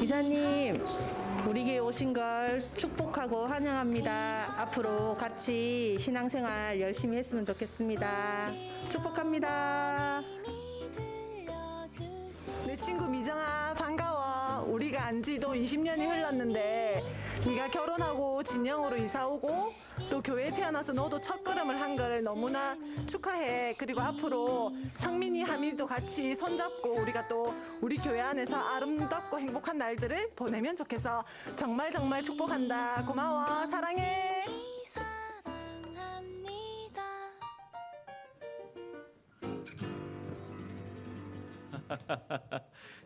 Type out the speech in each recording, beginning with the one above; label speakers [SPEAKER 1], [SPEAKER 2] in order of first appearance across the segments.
[SPEAKER 1] 이사님, 우리 교회 오신 걸 축복하고 환영합니다. 앞으로 같이 신앙생활 열심히 했으면 좋겠습니다. 축복합니다.
[SPEAKER 2] 내 친구 미정아, 반가워. 우리가 안 지도 20년이 흘렀는데 네가 결혼하고 진영으로 이사 오고 또 교회에 태어나서 너도 첫걸음을 한 걸 너무나 축하해. 그리고 앞으로 성민이, 하민이도 같이 손잡고 우리가 또 우리 교회 안에서 아름답고 행복한 날들을 보내면 좋겠어. 정말 정말 축복한다. 고마워. 사랑해.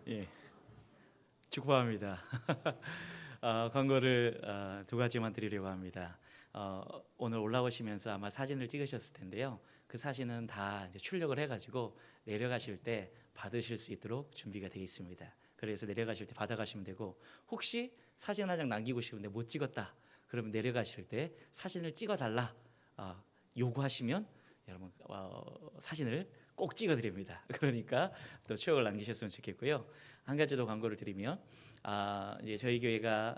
[SPEAKER 3] 예, 축복합니다. 광고를 두 가지만 드리려고 합니다. 오늘 올라오시면서 아마 사진을 찍으셨을 텐데요. 그 사진은 다 이제 출력을 해가지고 내려가실 때 받으실 수 있도록 준비가 되어 있습니다. 그래서 내려가실 때 받아가시면 되고, 혹시 사진 한 장 남기고 싶은데 못 찍었다, 그러면 내려가실 때 사진을 찍어달라 요구하시면 여러분 사진을 꼭 찍어드립니다. 그러니까 또 추억을 남기셨으면 좋겠고요. 한 가지 더 광고를 드리면, 이제 저희 교회가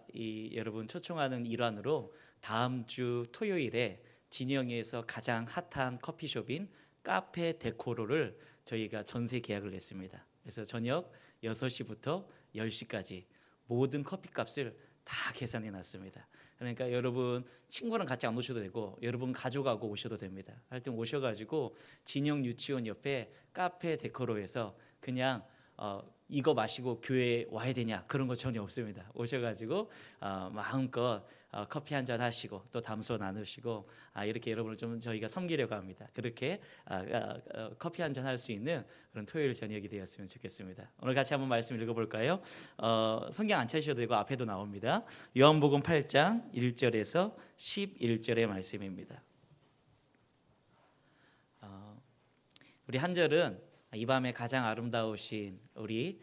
[SPEAKER 3] 여러분 초청하는 일환으로 다음 주 토요일에 진영에서 가장 핫한 커피숍인 카페 데코로를 저희가 전세 계약을 냈습니다. 그래서 저녁 6시부터 10시까지 모든 커피값을 다 계산해 놨습니다. 그러니까 여러분 친구랑 같이 안 오셔도 되고, 여러분 가족하고 오셔도 됩니다. 하여튼 오셔가지고 진영 유치원 옆에 카페 데코로에서 그냥 이거 마시고 교회 와야 되냐, 그런 거 전혀 없습니다. 오셔가지고 마음껏 커피 한잔 하시고 또 담소 나누시고 이렇게 여러분을 좀 저희가 섬기려고 합니다. 그렇게 커피 한잔 할 수 있는 그런 토요일 저녁이 되었으면 좋겠습니다. 오늘 같이 한번 말씀 읽어볼까요? 성경 안 찾으셔도 되고 앞에도 나옵니다. 요한복음 8장 1절에서 11절의 말씀입니다. 우리 한 절은 이 밤에 가장 아름다우신 우리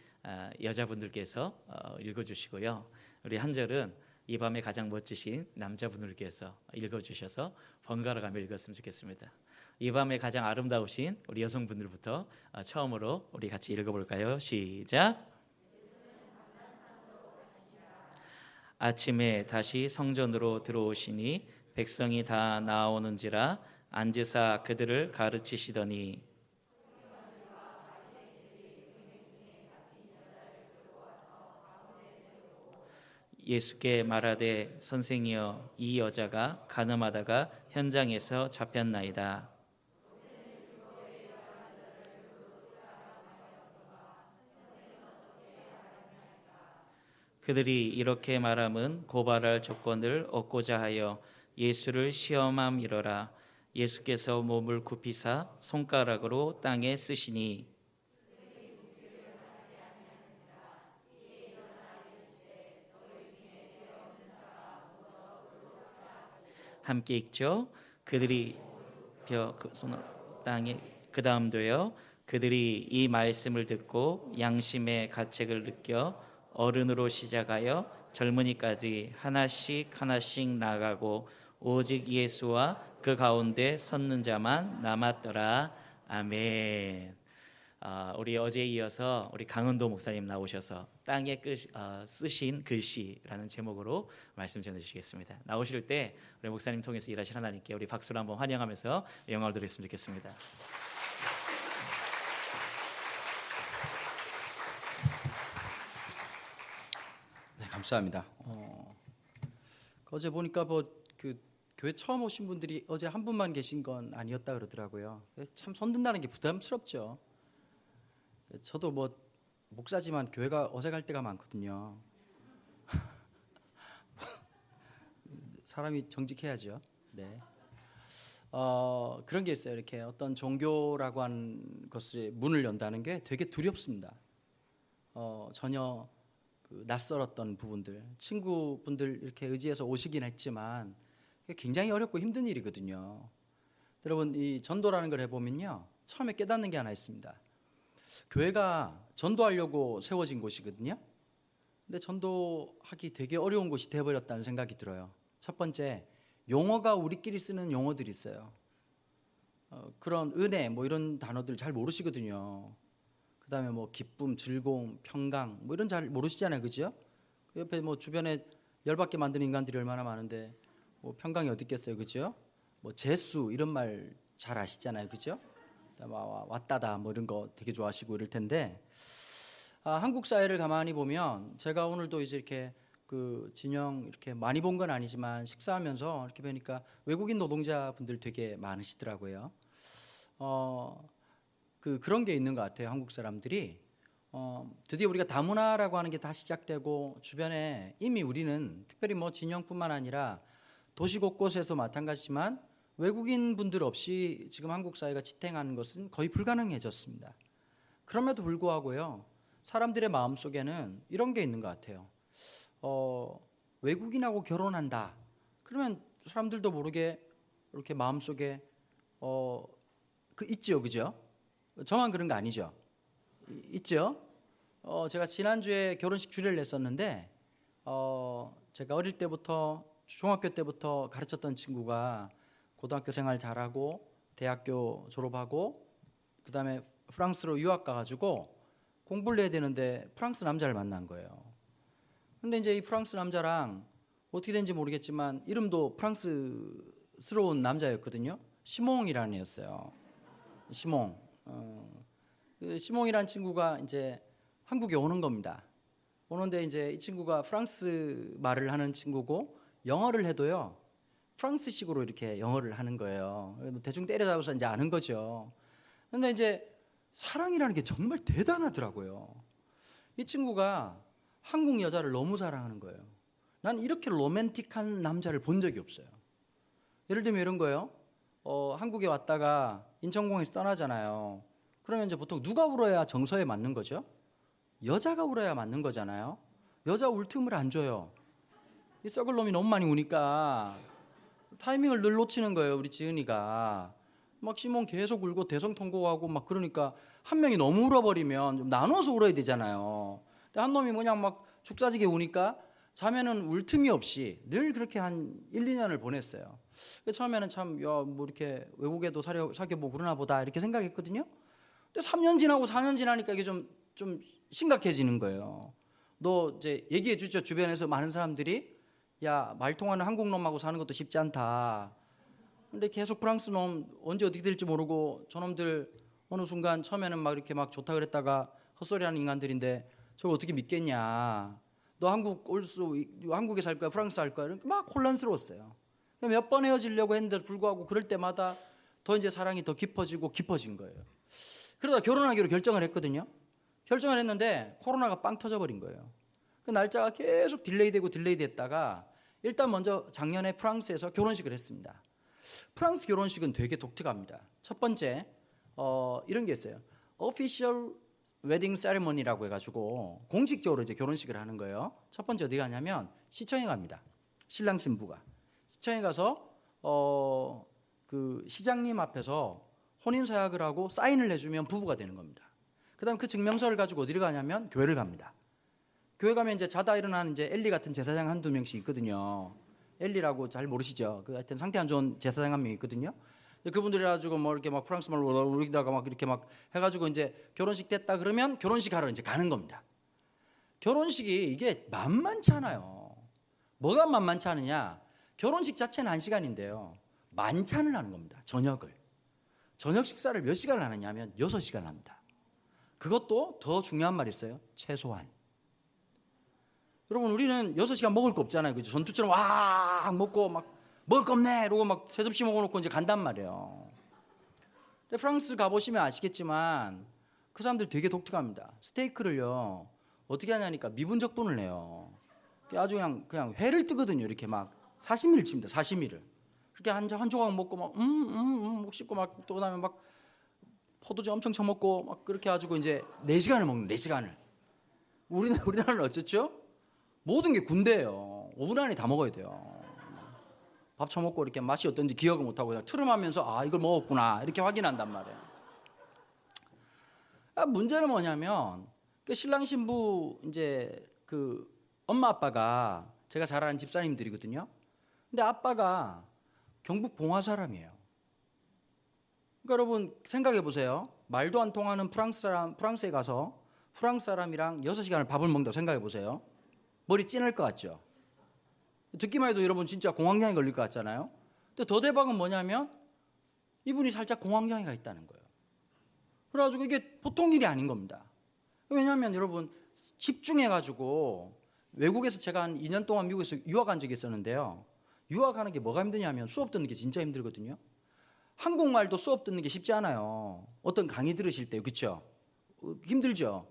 [SPEAKER 3] 여자분들께서 읽어주시고요. 우리 한 절은 이 밤에 가장 멋지신 남자분들께서 읽어주셔서 번갈아 가며 읽었으면 좋겠습니다. 이 밤에 가장 아름다우신 우리 여성분들부터 처음으로 우리 같이 읽어볼까요? 시작. 아침에 다시 성전으로 들어오시니 백성이 다 나오는지라 앉으사 그들을 가르치시더니 예수께 말하되 선생이여, 이 여자가 간음하다가 현장에서 잡혔나이다. 그들이 이렇게 말함은 고발할 조건을 얻고자 하여 예수를 시험함이러라. 예수께서 몸을 굽히사 손가락으로 땅에 쓰시니 함께 읽죠. 그들이 손을 땅에, 그 다음도요. 그들이 이 말씀을 듣고 양심의 가책을 느껴 어른으로 시작하여 젊은이까지 하나씩 하나씩 나가고 오직 예수와 그 가운데 섰는 자만 남았더라. 아멘. 우리 어제에 이어서 우리 강은도 목사님 나오셔서 땅에 쓰신 글씨라는 제목으로 말씀 전해주시겠습니다. 나오실 때 우리 목사님 통해서 일하실 하나님께 우리 박수로 한번 환영하면서 영광을 드렸으면 좋겠습니다.
[SPEAKER 4] 네, 감사합니다. 어제 보니까 그 교회 처음 오신 분들이 어제 한 분만 계신 건 아니었다 그러더라고요. 참 손든다는 게 부담스럽죠. 저도 목사지만 교회가 어색할 때가 많거든요. 사람이 정직해야죠. 네. 그런 게 있어요. 이렇게 어떤 종교라고 하는 것의 문을 연다는 게 되게 두렵습니다. 전혀 낯설었던 부분들, 친구분들 이렇게 의지해서 오시긴 했지만 굉장히 어렵고 힘든 일이거든요. 여러분, 이 전도라는 걸 해보면요, 처음에 깨닫는 게 하나 있습니다. 교회가 전도하려고 세워진 곳이거든요. 근데 전도하기 되게 어려운 곳이 되어버렸다는 생각이 들어요. 첫 번째, 용어가 우리끼리 쓰는 용어들이 있어요. 그런 은혜 이런 단어들 잘 모르시거든요. 그 다음에 기쁨, 즐거움, 평강 이런 잘 모르시잖아요, 그죠? 옆에 뭐 주변에 열받게 만드는 인간들이 얼마나 많은데 뭐 평강이 어디 있겠어요, 그죠? 뭐 재수 이런 말 잘 아시잖아요, 그죠? 왔다다 뭐 이런 거 되게 좋아하시고 이럴 텐데 한국 사회를 가만히 보면 제가 오늘도 이제 이렇게 그 진영 이렇게 많이 본 건 아니지만 식사하면서 이렇게 보니까 외국인 노동자분들 되게 많으시더라고요. 그런 게 있는 것 같아요. 한국 사람들이 드디어 우리가 다문화라고 하는 게 다 시작되고 주변에 이미 우리는 특별히 뭐 진영뿐만 아니라 도시 곳곳에서 마찬가지지만 외국인 분들 없이 지금 한국 사회가 지탱하는 것은 거의 불가능해졌습니다. 그럼에도 불구하고요, 사람들의 마음 속에는 이런 게 있는 것 같아요. 외국인하고 결혼한다. 그러면 사람들도 모르게 이렇게 마음 속에 있죠, 그죠? 저만 그런 거 아니죠? 있죠? 제가 지난주에 결혼식 주례를 냈었는데 제가 어릴 때부터 중학교 때부터 가르쳤던 친구가 고등학교 생활 잘하고 대학교 졸업하고 그다음에 프랑스로 유학 가가지고 공부를 해야 되는데 프랑스 남자를 만난 거예요. 근데 이제 이 프랑스 남자랑 어떻게 된지 모르겠지만 이름도 프랑스스러운 남자였거든요. 시몽이라는 애였어요. 시몽. 그 시몽이라는 친구가 이제 한국에 오는 겁니다. 오는데 이제 이 친구가 프랑스 말을 하는 친구고 영어를 해도요 프랑스식으로 이렇게 영어를 하는 거예요. 대충 때려잡아서 이제 아는 거죠. 근데 이제 사랑이라는 게 정말 대단하더라고요. 이 친구가 한국 여자를 너무 사랑하는 거예요. 난 이렇게 로맨틱한 남자를 본 적이 없어요. 예를 들면 이런 거예요. 한국에 왔다가 인천공항에서 떠나잖아요. 그러면 이제 보통 누가 울어야 정서에 맞는 거죠? 여자가 울어야 맞는 거잖아요. 여자 울 틈을 안 줘요. 이 썩을 놈이 너무 많이 우니까 타이밍을 늘 놓치는 거예요. 우리 지은이가 막 시몬 계속 울고 대성통곡하고 막 그러니까 한 명이 너무 울어버리면 좀 나눠서 울어야 되잖아요. 근데 한 놈이 그냥 막 죽사지게 우니까 자면은 울 틈이 없이 늘 그렇게 한 1, 2년을 보냈어요. 처음에는 참 뭐 이렇게 외국에도 사귀어보고 그러나 보다 이렇게 생각했거든요. 근데 3년 지나고 4년 지나니까 이게 좀 심각해지는 거예요. 너 이제 얘기해 주죠. 주변에서 많은 사람들이 야, 말 통하는 한국 놈하고 사는 것도 쉽지 않다. 근데 계속 프랑스 놈 언제 어떻게 될지 모르고 저놈들 어느 순간 처음에는 막 이렇게 막 좋다 그랬다가 헛소리하는 인간들인데 저걸 어떻게 믿겠냐. 너 한국에 살 거야, 프랑스 살 거야. 막 혼란스러웠어요. 몇 번 헤어지려고 했는데도 불구하고 그럴 때마다 더 이제 사랑이 더 깊어진 거예요. 그러다 결혼하기로 결정을 했거든요. 결정을 했는데 코로나가 빵 터져버린 거예요. 그 날짜가 계속 딜레이되고 딜레이됐다가 일단 먼저 작년에 프랑스에서 결혼식을 했습니다. 프랑스 결혼식은 되게 독특합니다. 첫 번째 이런 게 있어요. Official Wedding Ceremony라고 해가지고 공식적으로 이제 결혼식을 하는 거예요. 첫 번째 어디 가냐면 시청에 갑니다. 신랑 신부가 시청에 가서 그 시장님 앞에서 혼인 서약을 하고 사인을 해주면 부부가 되는 겁니다. 그다음 그 증명서를 가지고 어디를 가냐면 교회를 갑니다. 교회 가면 이제 자다 일어나는 이제 엘리 같은 제사장 한두 명씩 있거든요. 엘리라고 잘 모르시죠? 그 하여튼 상태 안 좋은 제사장 한 명 있거든요. 그분들이 가지고 뭐 이렇게 막 프랑스 말로 울리다가 막 이렇게 막 해가지고 이제 결혼식 됐다 그러면 결혼식 하러 이제 가는 겁니다. 결혼식이 이게 만만치 않아요. 뭐가 만만치 않으냐? 결혼식 자체는 1시간인데요. 만찬을 하는 겁니다. 저녁 식사를 몇 시간을 하느냐면 6시간을 합니다. 그것도 더 중요한 말이 있어요. 최소한. 여러분 우리는 6시간 먹을 거 없잖아요. 그죠? 전투처럼 와 먹고 막 먹을 거 없네 이러고 막 세 접시 먹어놓고 이제 간단 말이에요. 근데 프랑스 가보시면 아시겠지만 그 사람들 되게 독특합니다. 스테이크를요 어떻게 하냐니까 미분적분을 해요. 아주 그냥 회를 뜨거든요. 이렇게 막 사시미를 칩니다. 사시미를 그렇게 한 조각 먹고 막 목 씹고 막 또 그다음에 막 포도주 엄청 처먹고 막 그렇게 해가지고 이제 4시간을 먹는 4시간을. 우리나라는 어쨌죠? 모든 게 군대예요. 5분 안에 다 먹어야 돼요. 밥 처먹고 이렇게 맛이 어떤지 기억을 못하고 그냥 트름하면서 이걸 먹었구나 이렇게 확인한단 말이에요. 문제는 뭐냐면 그 신랑 신부 이제 그 엄마 아빠가 제가 잘 아는 집사님들이거든요. 근데 아빠가 경북 봉화 사람이에요. 그러니까 여러분 생각해 보세요. 말도 안 통하는 프랑스에 가서 프랑스 사람이랑 6시간을 밥을 먹는다고 생각해 보세요. 머리 찌날 것 같죠? 듣기만 해도 여러분 진짜 공황장애 걸릴 것 같잖아요. 근데 더 대박은 뭐냐면 이분이 살짝 공황장애가 있다는 거예요. 그래가지고 이게 보통 일이 아닌 겁니다. 왜냐하면 여러분 집중해가지고 외국에서 제가 한 2년 동안 미국에서 유학한 적이 있었는데요. 유학하는 게 뭐가 힘드냐면 수업 듣는 게 진짜 힘들거든요. 한국말도 수업 듣는 게 쉽지 않아요. 어떤 강의 들으실 때, 그렇죠? 힘들죠.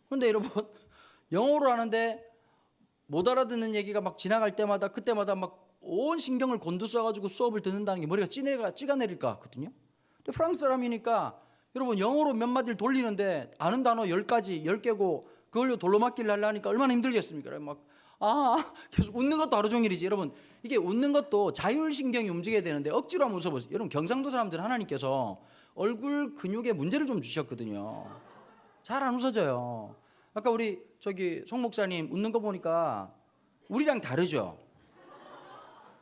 [SPEAKER 4] 그런데 여러분 영어로 하는데 못 알아듣는 얘기가 막 지나갈 때마다 그때마다 막 온 신경을 곤두써가지고 수업을 듣는다는 게 머리가 찌가 내릴 것 같거든요. 근데 프랑스 사람이니까 여러분 영어로 몇 마디를 돌리는데 아는 단어 10가지, 10개고 그걸로 돌로 맞기를 하려니까 얼마나 힘들겠습니까? 계속 웃는 것도 하루 종일이지. 여러분 이게 웃는 것도 자율신경이 움직여야 되는데 억지로 한번 웃어보세요. 여러분 경상도 사람들 하나님께서 얼굴 근육에 문제를 좀 주셨거든요. 잘 안 웃어져요. 아까 우리 송 목사님 웃는 거 보니까 우리랑 다르죠?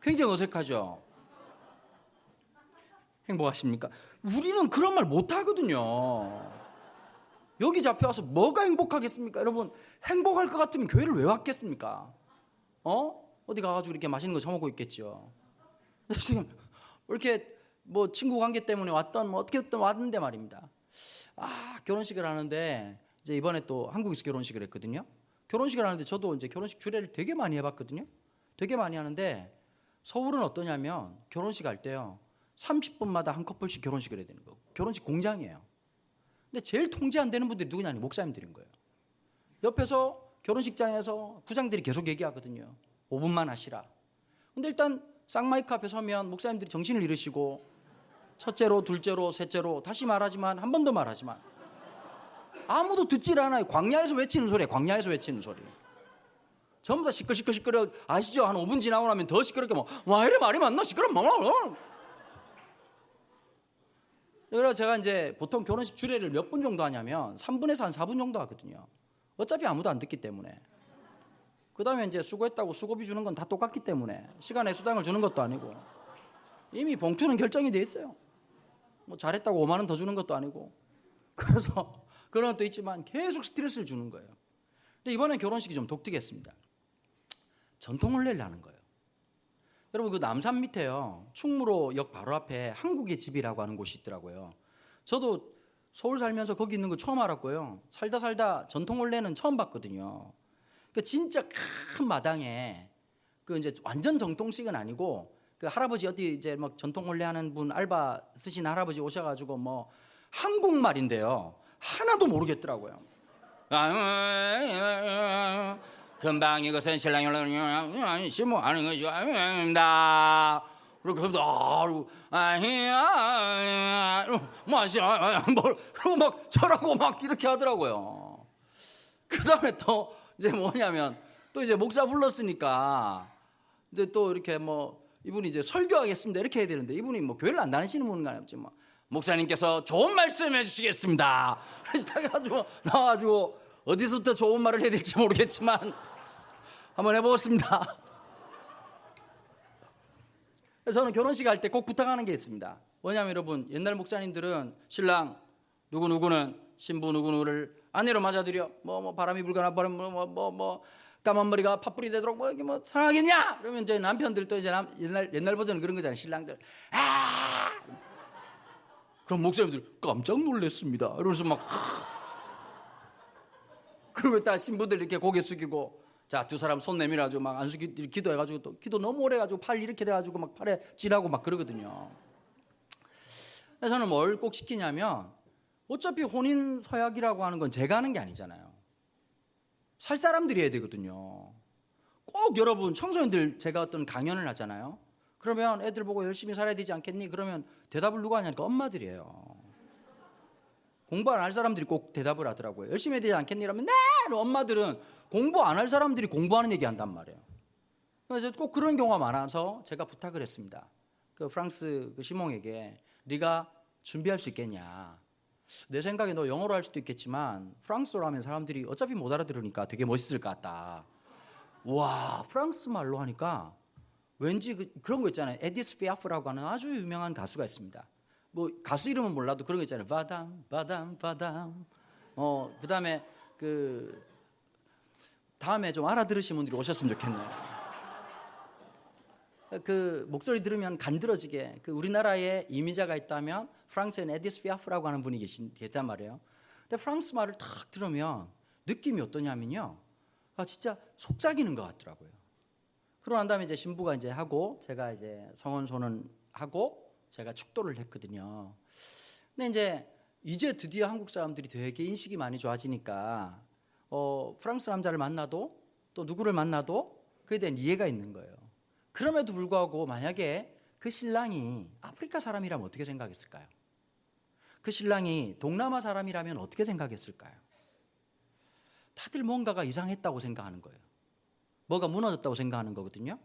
[SPEAKER 4] 굉장히 어색하죠? 행복하십니까? 우리는 그런 말 못하거든요. 여기 잡혀와서 뭐가 행복하겠습니까? 여러분 행복할 것 같으면 교회를 왜 왔겠습니까? 어디 가가지고 이렇게 맛있는 거 처먹고 있겠죠. 지금 이렇게 뭐 친구 관계 때문에 왔던 뭐 어떻게든 왔는데 말입니다. 결혼식을 하는데 이제 이번에 또 한국에서 결혼식을 했거든요. 결혼식을 하는데 저도 이제 결혼식 주례를 되게 많이 해봤거든요. 되게 많이 하는데 서울은 어떠냐면 결혼식 할 때요 30분마다 한 커플씩 결혼식을 해야 되는 거. 결혼식 공장이에요. 근데 제일 통제 안 되는 분들이 누구냐니 목사님들인 거예요. 옆에서 결혼식장에서 부장들이 계속 얘기하거든요. 5분만 하시라. 근데 일단 쌍마이크 앞에 서면 목사님들이 정신을 잃으시고 첫째로, 둘째로, 셋째로 다시 말하지만 한 번 더 말하지만 아무도 듣질 않아요. 광야에서 외치는 소리예요. 광야에서 외치는 소리. 전부 다 시끌시끌 아시죠? 한 5분 지나고 나면 더 시끄럽게 와 이래 말이 맞나? 시끄럽 그래서 제가 이제 보통 결혼식 주례를 몇 분 정도 하냐면 3분에서 한 4분 정도 하거든요. 어차피 아무도 안 듣기 때문에. 그 다음에 이제 수고했다고 수고비 주는 건 다 똑같기 때문에 시간에 수당을 주는 것도 아니고 이미 봉투는 결정이 돼 있어요. 뭐 잘했다고 5만 원 더 주는 것도 아니고. 그래서 그런 것도 있지만 계속 스트레스를 주는 거예요. 근데 이번엔 결혼식이 좀 독특했습니다. 전통혼례를 하는 거예요. 여러분 그 남산 밑에요 충무로역 바로 앞에 한국의 집이라고 하는 곳이 있더라고요. 저도 서울 살면서 거기 있는 거 처음 알았고요. 살다 전통혼례는 처음 봤거든요. 그 진짜 큰 마당에 그 이제 완전 정통식은 아니고 그 할아버지 어디 이제 막 전통혼례 하는 분 알바 쓰신 할아버지 오셔가지고 뭐 한국말인데요 하나도 모르겠더라고요. 금방 이것은 신랑이 시모하는 것이다. 그리고 그리고 막 저라고 막 이렇게 하더라고요. 그 다음에 또 이제 뭐냐면 또 이제 목사 불렀으니까 근데 또 이렇게 뭐 이분이 이제 설교하겠습니다 이렇게 해야 되는데 이분이 뭐 교회를 안 다니시는 분은 아니었지 뭐 목사님께서 좋은 말씀 해주시겠습니다. 그래서 나와가지고 어디서부터 좋은 말을 해야 될지 모르겠지만 한번 해보겠습니다. 저는 결혼식 할 때 꼭 부탁하는 게 있습니다. 뭐냐면 여러분 옛날 목사님들은 신랑 누구누구는 신부 누구누구를 아내로 맞아들여 뭐 바람이 불거나 뭐 까만 머리가 팥불이 되도록 뭐 이게 뭐 사랑하겠냐? 그러면 이제 남편들도 이제 옛날 버전은 그런 거잖아요. 신랑들 그럼 목사님들 깜짝 놀랐습니다. 이러면서 막 그리고 딱 신부들 이렇게 고개 숙이고 자 두 사람 손 내밀어가지고 막 안수기 기도해가지고 또 기도 너무 오래가지고 팔 이렇게 돼가지고 막 팔에 쥐라고 막 그러거든요. 근데 저는 뭘 꼭 시키냐면 어차피 혼인 서약이라고 하는 건 제가 하는 게 아니잖아요. 살 사람들이 해야 되거든요. 꼭 여러분 청소년들 제가 어떤 강연을 하잖아요. 그러면 애들 보고 열심히 살아야 되지 않겠니? 그러면 대답을 누가 하냐니까 엄마들이에요. 공부 안 할 사람들이 꼭 대답을 하더라고요. 열심히 해야 되지 않겠니? 그러면 네! 엄마들은 공부 안 할 사람들이 공부하는 얘기 한단 말이에요. 그래서 꼭 그런 경우가 많아서 제가 부탁을 했습니다. 그 프랑스 그 시몽에게 네가 준비할 수 있겠냐. 내 생각에 너 영어로 할 수도 있겠지만 프랑스어로 하면 사람들이 어차피 못 알아들으니까 되게 멋있을 것 같다. 와 프랑스 말로 하니까 왠지 그런 거 있잖아요. 에디스 피아프라고 하는 아주 유명한 가수가 있습니다. 뭐 가수 이름은 몰라도 그런 거 있잖아요. 바담 바담 바담. 그다음에 그 다음에 좀 알아들으신 분들이 오셨으면 좋겠네요. 그 목소리 들으면 간드러지게 그 우리나라에 이민자가 있다면 프랑스의 에디스 피아프라고 하는 분이 계단 말이에요. 근데 프랑스 말을 딱 들으면 느낌이 어떠냐면요, 진짜 속삭이는 것 같더라고요. 그러고 난 다음에 이제 신부가 이제 하고 제가 이제 성원 선언하고 제가 축도를 했거든요. 근데 이제 드디어 한국 사람들이 되게 인식이 많이 좋아지니까 프랑스 남자를 만나도 또 누구를 만나도 그에 대한 이해가 있는 거예요. 그럼에도 불구하고 만약에 그 신랑이 아프리카 사람이라면 어떻게 생각했을까요? 그 신랑이 동남아 사람이라면 어떻게 생각했을까요? 다들 뭔가가 이상했다고 생각하는 거예요. 뭐가 무너졌다고 생각하는 거거든요.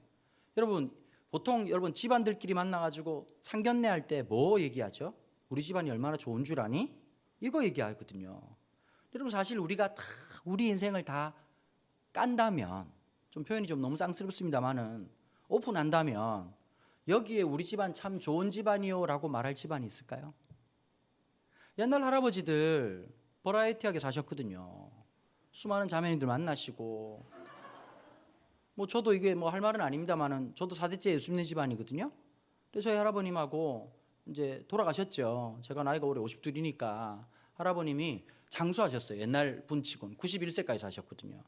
[SPEAKER 4] 여러분, 보통 여러분 집안들끼리 만나가지고 상견례 할 때 뭐 얘기하죠? 우리 집안이 얼마나 좋은 줄 아니? 이거 얘기하거든요. 여러분, 사실 우리가 다 우리 인생을 다 깐다면, 좀 표현이 좀 너무 쌍스럽습니다만은 오픈한다면 여기에 우리 집안 참 좋은 집안이요 라고 말할 집안이 있을까요? 옛날 할아버지들 버라이어티하게 사셨거든요. 수많은 자매님들 만나시고, 뭐 저도 이게 뭐 할 말은 아닙니다만은 저도 4대째 예수 믿는 집안이거든요. 근데 저희 할아버님하고 이제 돌아가셨죠. 제가 나이가 올해 52이니까 할아버님이 장수하셨어요. 옛날 분치곤 91세까지 사셨거든요.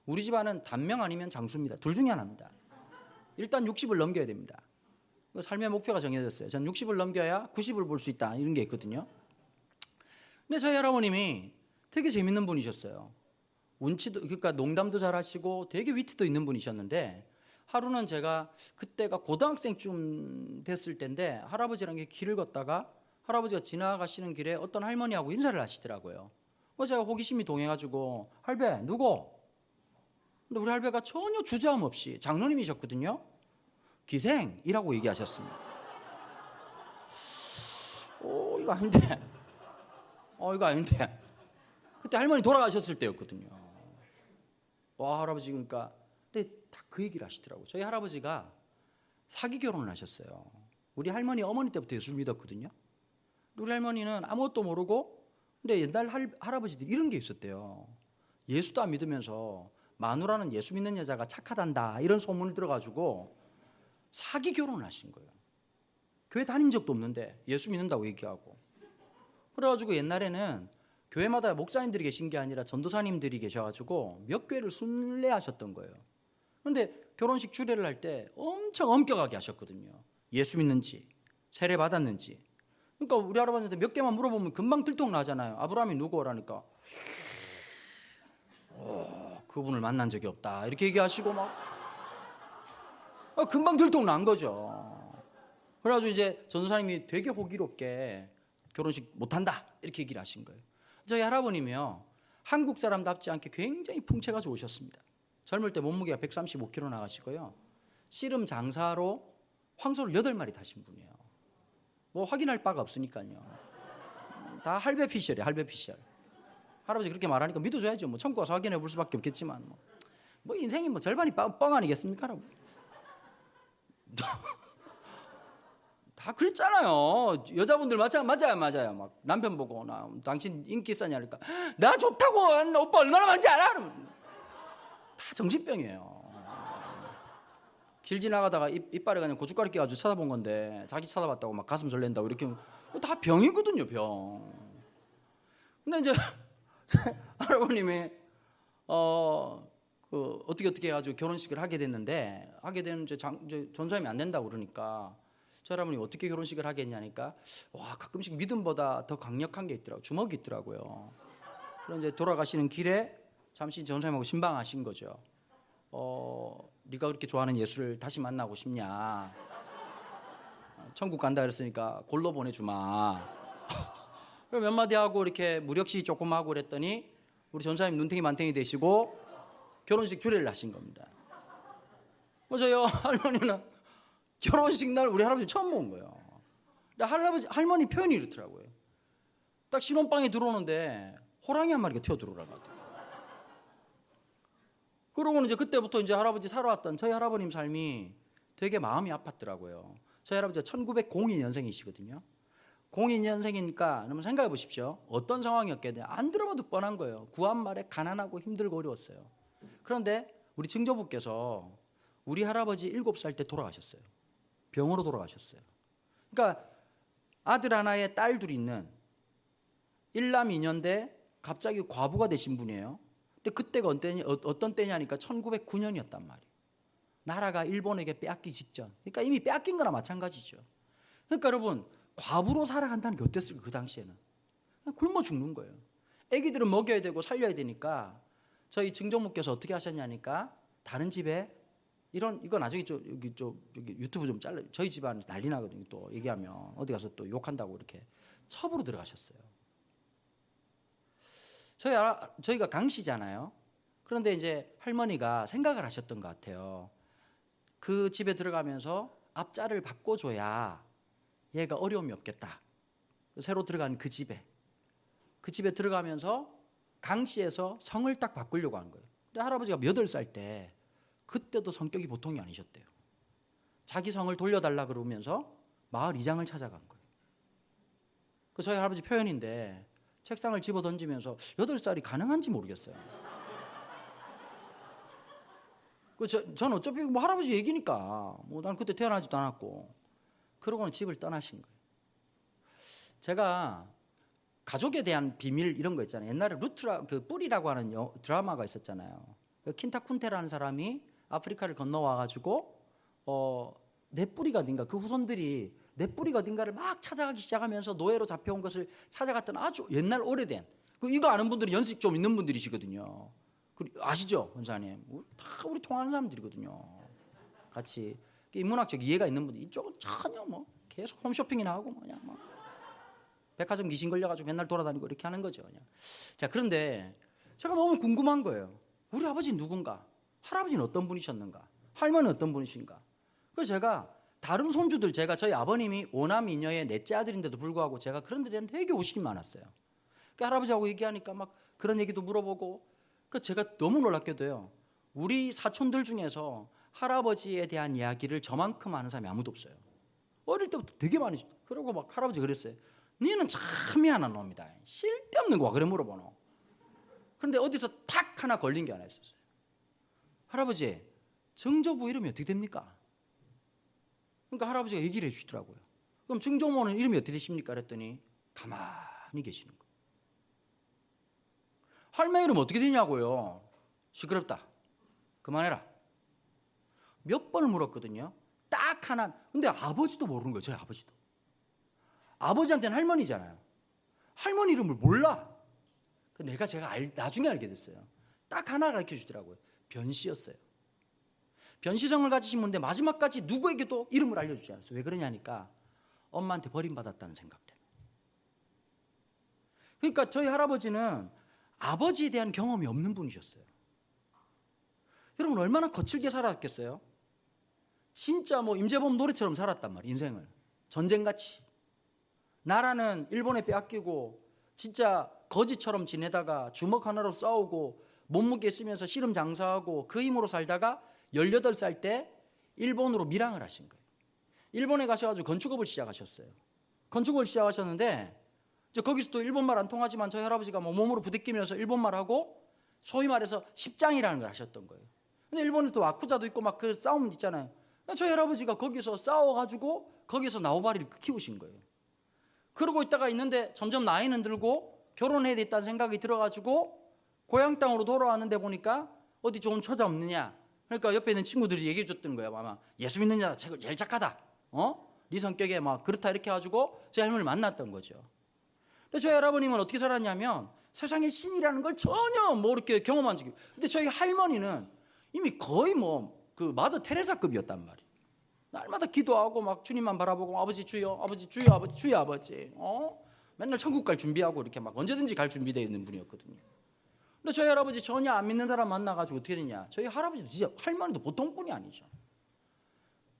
[SPEAKER 4] 우리 집안은 단명 아니면 장수입니다. 둘 중에 하나입니다. 일단 60을 넘겨야 됩니다. 삶의 목표가 정해졌어요. 전 60을 넘겨야 90을 볼 수 있다, 이런 게 있거든요. 근데 저희 할아버님이 되게 재밌는 분이셨어요. 운치도, 그러니까 농담도 잘하시고 되게 위트도 있는 분이셨는데, 하루는 제가 그때가 고등학생쯤 됐을 때인데 할아버지랑 길을 걷다가 할아버지가 지나가시는 길에 어떤 할머니하고 인사를 하시더라고요. 그래서 제가 호기심이 동해가지고 할배 누구? 근데 우리 할배가 전혀 주저함 없이, 장로님이셨거든요, 기생이라고 얘기하셨습니다. 이거 아닌데, 이거 아닌데. 그때 할머니 돌아가셨을 때였거든요. 와, 할아버지, 그러니까 근데 다 그 얘기를 하시더라고요. 저희 할아버지가 사기 결혼을 하셨어요. 우리 할머니 어머니 때부터 예수를 믿었거든요. 우리 할머니는 아무것도 모르고, 근데 옛날 할아버지들이 이런 게 있었대요. 예수도 안 믿으면서 마누라는 예수 믿는 여자가 착하단다, 이런 소문을 들어가지고 사기 결혼을 하신 거예요. 교회 다닌 적도 없는데 예수 믿는다고 얘기하고. 그래가지고 옛날에는 교회마다 목사님들이 계신 게 아니라 전도사님들이 계셔가지고 몇 교회를 순례하셨던 거예요. 그런데 결혼식 주례를 할 때 엄청 엄격하게 하셨거든요. 예수 믿는지, 세례 받았는지. 그러니까 우리 할아버지한테 몇 개만 물어보면 금방 들통나잖아요. 아브라함이 누구라니까 그분을 만난 적이 없다, 이렇게 얘기하시고 막 금방 들통난 거죠. 그래가지고 이제 전도사님이 되게 호기롭게 결혼식 못한다, 이렇게 얘기를 하신 거예요. 저희 할아버님이요, 한국 사람답지 않게 굉장히 풍채가 좋으셨습니다. 젊을 때 몸무게가 135kg 나가시고요, 씨름 장사로 황소를 8마리 타신 분이에요. 뭐 확인할 바가 없으니까요. 다 할배 피셜이에요, 할배 피셜. 할아버지 그렇게 말하니까 믿어줘야죠. 뭐 천국 가서 확인해 볼 수밖에 없겠지만 뭐 인생이 뭐 절반이 뻥 아니겠습니까, 여러분? 다 그랬잖아요. 여자분들 맞아요. 막 남편 보고 나 당신 인기 있었냐 하니까 나 좋다고, 오빠 얼마나 많은지 알아? 다 정신병이에요. 길 지나가다가 이빨에 그냥 고춧가루 끼가지고 쳐다본 건데 자기 쳐다봤다고 막 가슴 설렌다고, 이렇게 다 병이거든요, 병. 근데 이제 할아버님이 어떻게 해가지고 결혼식을 하게 됐는데, 하게 되는 이제 전사님이 안 된다고 그러니까 저 할아버님이 어떻게 결혼식을 하겠냐니까, 와, 가끔씩 믿음보다 더 강력한 게 있더라고요. 주먹이 있더라고요. 그래서 이제 돌아가시는 길에 잠시 전사님하고 신방하신 거죠. 네가 그렇게 좋아하는 예수를 다시 만나고 싶냐? 천국 간다 그랬으니까 골로 보내주마. 몇 마디 하고 이렇게 무력시 조금 하고 그랬더니 우리 전사님 눈탱이 만탱이 되시고 결혼식 주례를 하신 겁니다. 저희 할머니는 결혼식 날 우리 할아버지 처음 본 거예요. 근데 할머니 표현이 이렇더라고요. 딱 신혼방에 들어오는데 호랑이 한 마리가 튀어들어오라고 하더라고요. 그러고는 이제 그때부터 이제 할아버지 살아왔던 저희 할아버님 삶이 되게 마음이 아팠더라고요. 저희 할아버지가 1902년생이시거든요. 02년생이니까 한번 생각해 보십시오. 어떤 상황이었겠냐. 안 들어봐도 뻔한 거예요. 구한 말에 가난하고 힘들고 어려웠어요. 그런데 우리 증조부께서 우리 할아버지 7살 때 돌아가셨어요. 병으로 돌아가셨어요. 그러니까 아들 하나에 딸 둘이 있는 1남 2년대 갑자기 과부가 되신 분이에요. 근데 그때가 어떤 때냐니까 1909년이었단 말이에요. 나라가 일본에게 빼앗기 직전. 그러니까 이미 빼앗긴 거나 마찬가지죠. 그러니까 여러분, 과부로 살아간다는 게 어땠을까? 그 당시에는 그냥 굶어 죽는 거예요. 애기들은 먹여야 되고 살려야 되니까 저희 증조부께서 어떻게 하셨냐니까 다른 집에 이거 나중에 여기 유튜브 좀 잘라. 저희 집안 난리 나거든요. 또 얘기하면 어디 가서 또 욕한다고 이렇게 첩으로 들어가셨어요. 저희가 강씨잖아요. 그런데 이제 할머니가 생각을 하셨던 것 같아요. 그 집에 들어가면서 앞자를 바꿔줘야 얘가 어려움이 없겠다. 새로 들어간 그 집에 들어가면서 강씨에서 성을 딱 바꾸려고 한 거예요. 근데 할아버지가 8살 때 그때도 성격이 보통이 아니셨대요. 자기 성을 돌려달라 그러면서 마을 이장을 찾아간 거예요. 그 저희 할아버지 표현인데 책상을 집어 던지면서 8살이 가능한지 모르겠어요. 전 어차피 뭐 할아버지 얘기니까 뭐 난 그때 태어나지도 않았고 그러고는 집을 떠나신 거예요. 제가 가족에 대한 비밀 이런 거 있잖아요. 옛날에 그 뿌리라고 하는 드라마가 있었잖아요. 킨타쿤테라는 사람이 아프리카를 건너와가지고 내 뿌리가 어딘가, 그 후손들이 내 뿌리가 어딘가를 막 찾아가기 시작하면서 노예로 잡혀온 것을 찾아갔던 아주 옛날 오래된, 이거 아는 분들이 연식 좀 있는 분들이시거든요. 아시죠, 원사님? 다 우리 통하는 사람들이거든요. 같이 인문학적 이해가 있는 분들. 이쪽은 전혀 뭐 계속 홈쇼핑이나 하고 그냥 뭐 백화점 귀신 걸려가지고 맨날 돌아다니고 이렇게 하는 거죠. 그냥. 자, 그런데 제가 너무 궁금한 거예요. 우리 아버지는 누군가? 할아버지는 어떤 분이셨는가? 할머니는 어떤 분이신가? 그래서 제가 다른 손주들, 저희 아버님이 5남 2녀의 넷째 아들인데도 불구하고 제가 그런 데에 대한 되게 호식이 많았어요. 그러니까 할아버지하고 얘기하니까 막 그런 얘기도 물어보고, 제가 너무 놀랍게도요, 우리 사촌들 중에서 할아버지에 대한 이야기를 저만큼 아는 사람이 아무도 없어요. 어릴 때부터 되게 많이. 그러고 막 할아버지 그랬어요. 너는 참 희한한 놈이다. 쓸데없는 거야. 그래 물어보노. 그런데 어디서 탁 하나 걸린 게 하나 있었어요. 할아버지, 증조부 이름이 어떻게 됩니까? 그러니까 할아버지가 얘기를 해주시더라고요. 그럼 증조모는 이름이 어떻게 되십니까? 그랬더니 가만히 계시는 거예요. 할매 이름 어떻게 되냐고요. 시끄럽다. 그만해라. 몇 번을 물었거든요. 딱 하나. 근데 아버지도 모르는 거예요. 저희 아버지도. 아버지한테는 할머니잖아요. 할머니 이름을 몰라. 제가 나중에 알게 됐어요. 딱 하나 가르쳐 주더라고요. 변씨였어요. 변씨성을 가지신 분인데 마지막까지 누구에게도 이름을 알려주지 않았어요. 왜 그러냐니까 엄마한테 버림받았다는 생각 때문에. 그러니까 저희 할아버지는 아버지에 대한 경험이 없는 분이셨어요. 여러분 얼마나 거칠게 살았겠어요? 진짜 뭐 임재범 노래처럼 살았단 말이에요. 인생을. 전쟁같이. 나라는 일본에 빼앗기고 진짜 거지처럼 지내다가 주먹 하나로 싸우고 몸무게 쓰면서 씨름 장사하고 그 힘으로 살다가 18살 때 일본으로 밀항을 하신 거예요. 일본에 가셔가지고 건축업을 시작하셨어요. 건축업을 시작하셨는데 거기서 또 일본말 안 통하지만 저희 할아버지가 뭐 몸으로 부대끼면서 일본말하고 소위 말해서 십장이라는 걸 하셨던 거예요. 근데 일본에 또 와쿠자도 있고 막 그 싸움 있잖아요. 저희 할아버지가 거기서 싸워가지고 거기서 나우바리를 키우신 거예요. 그러고 있다가 있는데 점점 나이는 들고 결혼해야 되겠다는 생각이 들어가지고 고향 땅으로 돌아왔는데 보니까 어디 좋은 처자 없느냐. 그러니까 옆에 있는 친구들이 얘기해 줬던 거예요. 아마 예수 믿는 자가 제일 착하다. 네 성격에 막 그렇다 이렇게 해가지고 제 할머니를 만났던 거죠. 근데 저희 할아버님은 어떻게 살았냐면 세상에 신이라는 걸 전혀 뭐 이렇게 경험한 적이. 근데 저희 할머니는 이미 거의 뭐 그 마더 테레사급이었단 말이에요. 날마다 기도하고 막 주님만 바라보고 아버지 주여, 아버지 주여, 아버지 주여, 아버지. 맨날 천국 갈 준비하고 이렇게 막 언제든지 갈 준비되어 있는 분이었거든요. 근데 저희 할아버지 전혀 안 믿는 사람 만나가지고 어떻게 되냐. 저희 할아버지도 진짜 할머니도 보통 분이 아니죠.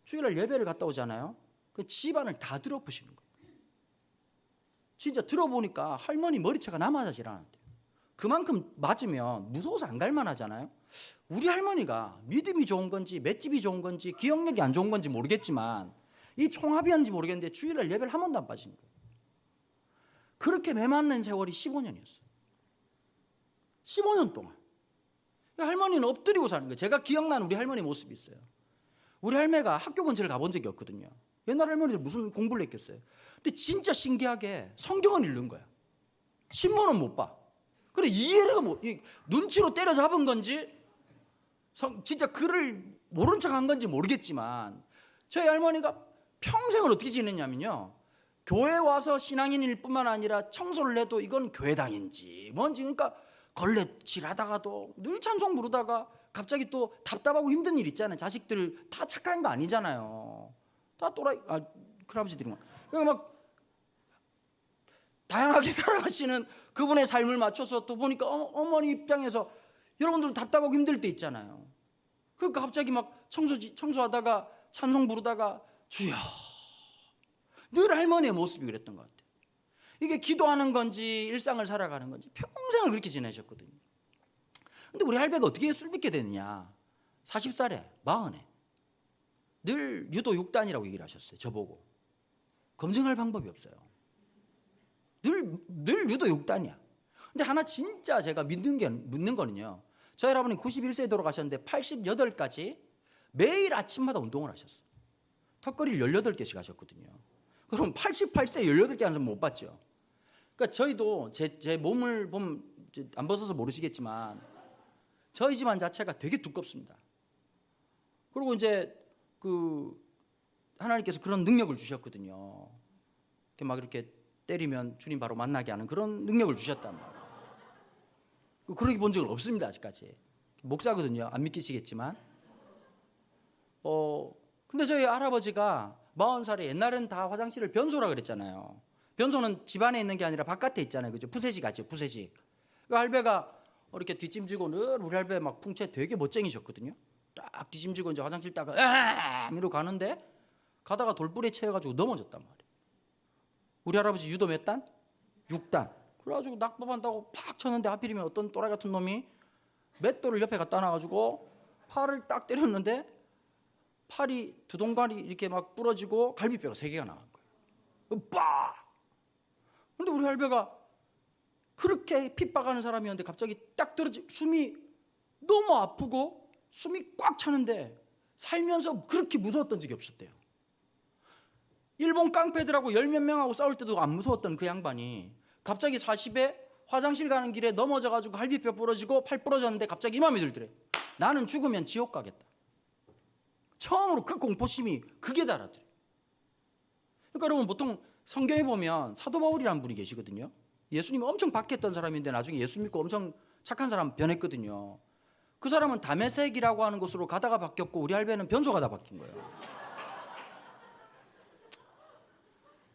[SPEAKER 4] 주일날 예배를 갔다 오잖아요. 그 집안을 다 들어부시는 거예요. 진짜 들어보니까 할머니 머리채가 남아나질 않았대요. 그만큼 맞으면 무서워서 안 갈 만하잖아요. 우리 할머니가 믿음이 좋은 건지 맷집이 좋은 건지 기억력이 안 좋은 건지 모르겠지만 이 총합이었는지 모르겠는데 주일날 예배를 한 번도 안 빠진 거예요. 그렇게 매맞는 세월이 15년이었어요. 15년 동안. 할머니는 엎드리고 사는 거예요. 제가 기억나는 우리 할머니 모습이 있어요. 우리 할매가 학교 근처를 가본 적이 없거든요. 옛날 할머니들 무슨 공부를 했겠어요. 근데 진짜 신기하게 성경은 읽는 거야. 신문은 못 봐. 그래 이해가 눈치로 때려잡은 건지 진짜 글을 모른 척한 건지 모르겠지만 저희 할머니가 평생을 어떻게 지냈냐면요. 교회 와서 신앙인일 뿐만 아니라 청소를 해도 이건 교회당인지 뭔지 그러니까 걸레질 하다가도 늘 찬송 부르다가 갑자기 또 답답하고 힘든 일 있잖아요. 자식들 다 착한 거 아니잖아요. 다 또라이 큰아버지들이 그러니까 막 다양하게 살아가시는 그분의 삶을 맞춰서 또 보니까 어머니 입장에서 여러분들 답답하고 힘들 때 있잖아요. 그러니까 갑자기 막 청소하다가 찬송 부르다가 주여 늘 할머니의 모습이 그랬던 것 같아요. 이게 기도하는 건지 일상을 살아가는 건지 평생을 그렇게 지내셨거든요. 근데 우리 할배가 어떻게 술 믿게 됐느냐. 40살에 40에 늘 유도 6단이라고 얘기를 하셨어요. 저보고 검증할 방법이 없어요. 늘 유도 6단이야. 근데 하나 진짜 제가 믿는 거는요. 저희 할아버님 91세에 돌아가셨는데 88까지 매일 아침마다 운동을 하셨어요. 턱걸이를 18개씩 하셨거든요. 그럼 88세 18개 하는 사람 못 봤죠. 그러니까 저희도 제 몸을 보면 안 벗어서 모르시겠지만 저희 집안 자체가 되게 두껍습니다. 그리고 이제 하나님께서 그런 능력을 주셨거든요. 이렇게 막 이렇게 때리면 주님 바로 만나게 하는 그런 능력을 주셨단 말이에요. 그렇게 본 적은 없습니다. 아직까지. 목사거든요. 안 믿기시겠지만. 근데 저희 할아버지가 40살에 옛날엔 다 화장실을 변소라 그랬잖아요. 변소는 집 안에 있는 게 아니라 바깥에 있잖아요. 그죠? 푸세식 아시죠? 푸세식. 그 할배가 이렇게 뒷짐지고 늘 우리 할배 막 풍채 되게 멋쟁이셨거든요. 딱 뒷짐지고 이제 화장실 따가 이러고 가는데 가다가 돌불에 채여가지고 넘어졌단 말이에요. 우리 할아버지 유도 몇 단? 6단. 그래가지고 낙법한다고 팍 쳤는데 하필이면 어떤 또라이 같은 놈이 맷돌을 옆에 갖다 놔가지고 팔을 딱 때렸는데 팔이 두 동갈이 이렇게 막 부러지고 갈비뼈가 3개가 나간 거예요. 빠! 근데 우리 할배가 그렇게 핍박하는 사람이었는데 갑자기 딱 떨어지 숨이 너무 아프고 숨이 꽉 차는데 살면서 그렇게 무서웠던 적이 없었대요. 일본 깡패들하고 10몇 명하고 싸울 때도 안 무서웠던 그 양반이 갑자기 40에 화장실 가는 길에 넘어져가지고 갈비뼈 부러지고 팔 부러졌는데 갑자기 이 마음이 들더래. 나는 죽으면 지옥 가겠다. 처음으로 그 공포심이 극에 달하더래. 그러니까 여러분 보통 성경에 보면 사도 바울이라는 분이 계시거든요. 예수님이 엄청 박했던 사람인데 나중에 예수 믿고 엄청 착한 사람 변했거든요. 그 사람은 다메섹이라고 하는 곳으로 가다가 바뀌었고 우리 할배는 변소 가다 바뀐 거예요.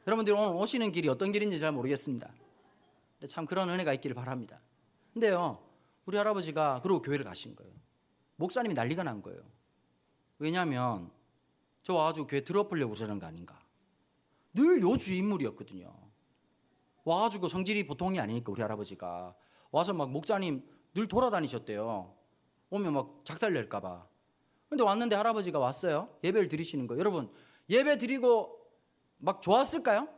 [SPEAKER 4] 여러분들이 오늘 오시는 길이 어떤 길인지 잘 모르겠습니다. 근데 참 그런 은혜가 있기를 바랍니다. 근데요, 우리 할아버지가 그러고 교회를 가신 거예요. 목사님이 난리가 난 거예요. 왜냐하면 저 와가지고 교회 들어엎으려고 그러는 거 아닌가. 늘 요주의 인물이었거든요. 와가지고 성질이 보통이 아니니까 우리 할아버지가 와서 막 목사님 늘 돌아다니셨대요. 오면 막 작살낼까 봐. 근데 왔는데 할아버지가 왔어요. 예배를 드리시는 거예요. 여러분 예배 드리고 막 좋았을까요?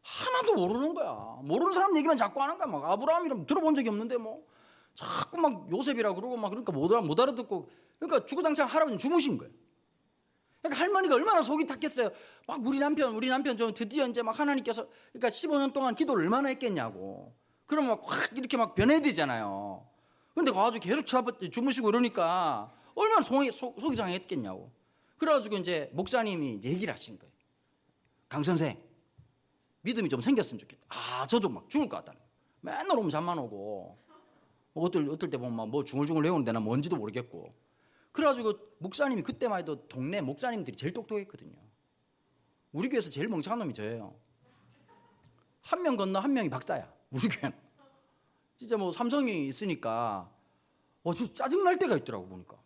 [SPEAKER 4] 하나도 모르는 거야. 모르는 사람 얘기만 자꾸 하는 거야. 막 아브라함이라면 들어본 적이 없는데 뭐 자꾸 막 요셉이라고 그러고 막 그러니까 못 알아듣고 그러니까 주구장창 할아버지는 주무신 거예요. 그러니까 할머니가 얼마나 속이 탔겠어요. 막 우리 남편 좀 드디어 이제 막 하나님께서 그러니까 15년 동안 기도를 얼마나 했겠냐고. 그러면 막 확 이렇게 막 변해야 되잖아요. 근데 가가지고 계속 주무시고 이러니까 얼마나 속이 상했겠냐고. 그래가지고 이제 목사님이 얘기를 하신 거예요. 강 선생, 믿음이 좀 생겼으면 좋겠다. 저도 막 죽을 것 같다는 거예요. 맨날 오면 잠만 오고 어떨 때 보면 막 뭐 중얼중얼 외우는데 난 뭔지도 모르겠고. 그래가지고 목사님이 그때만 해도 동네 목사님들이 제일 똑똑했거든요. 우리 교회에서 제일 멍청한 놈이 저예요. 한 명 건너 한 명이 박사야. 우리 교회는. 진짜 뭐 삼성이 있으니까 진짜 짜증날 때가 있더라고 보니까.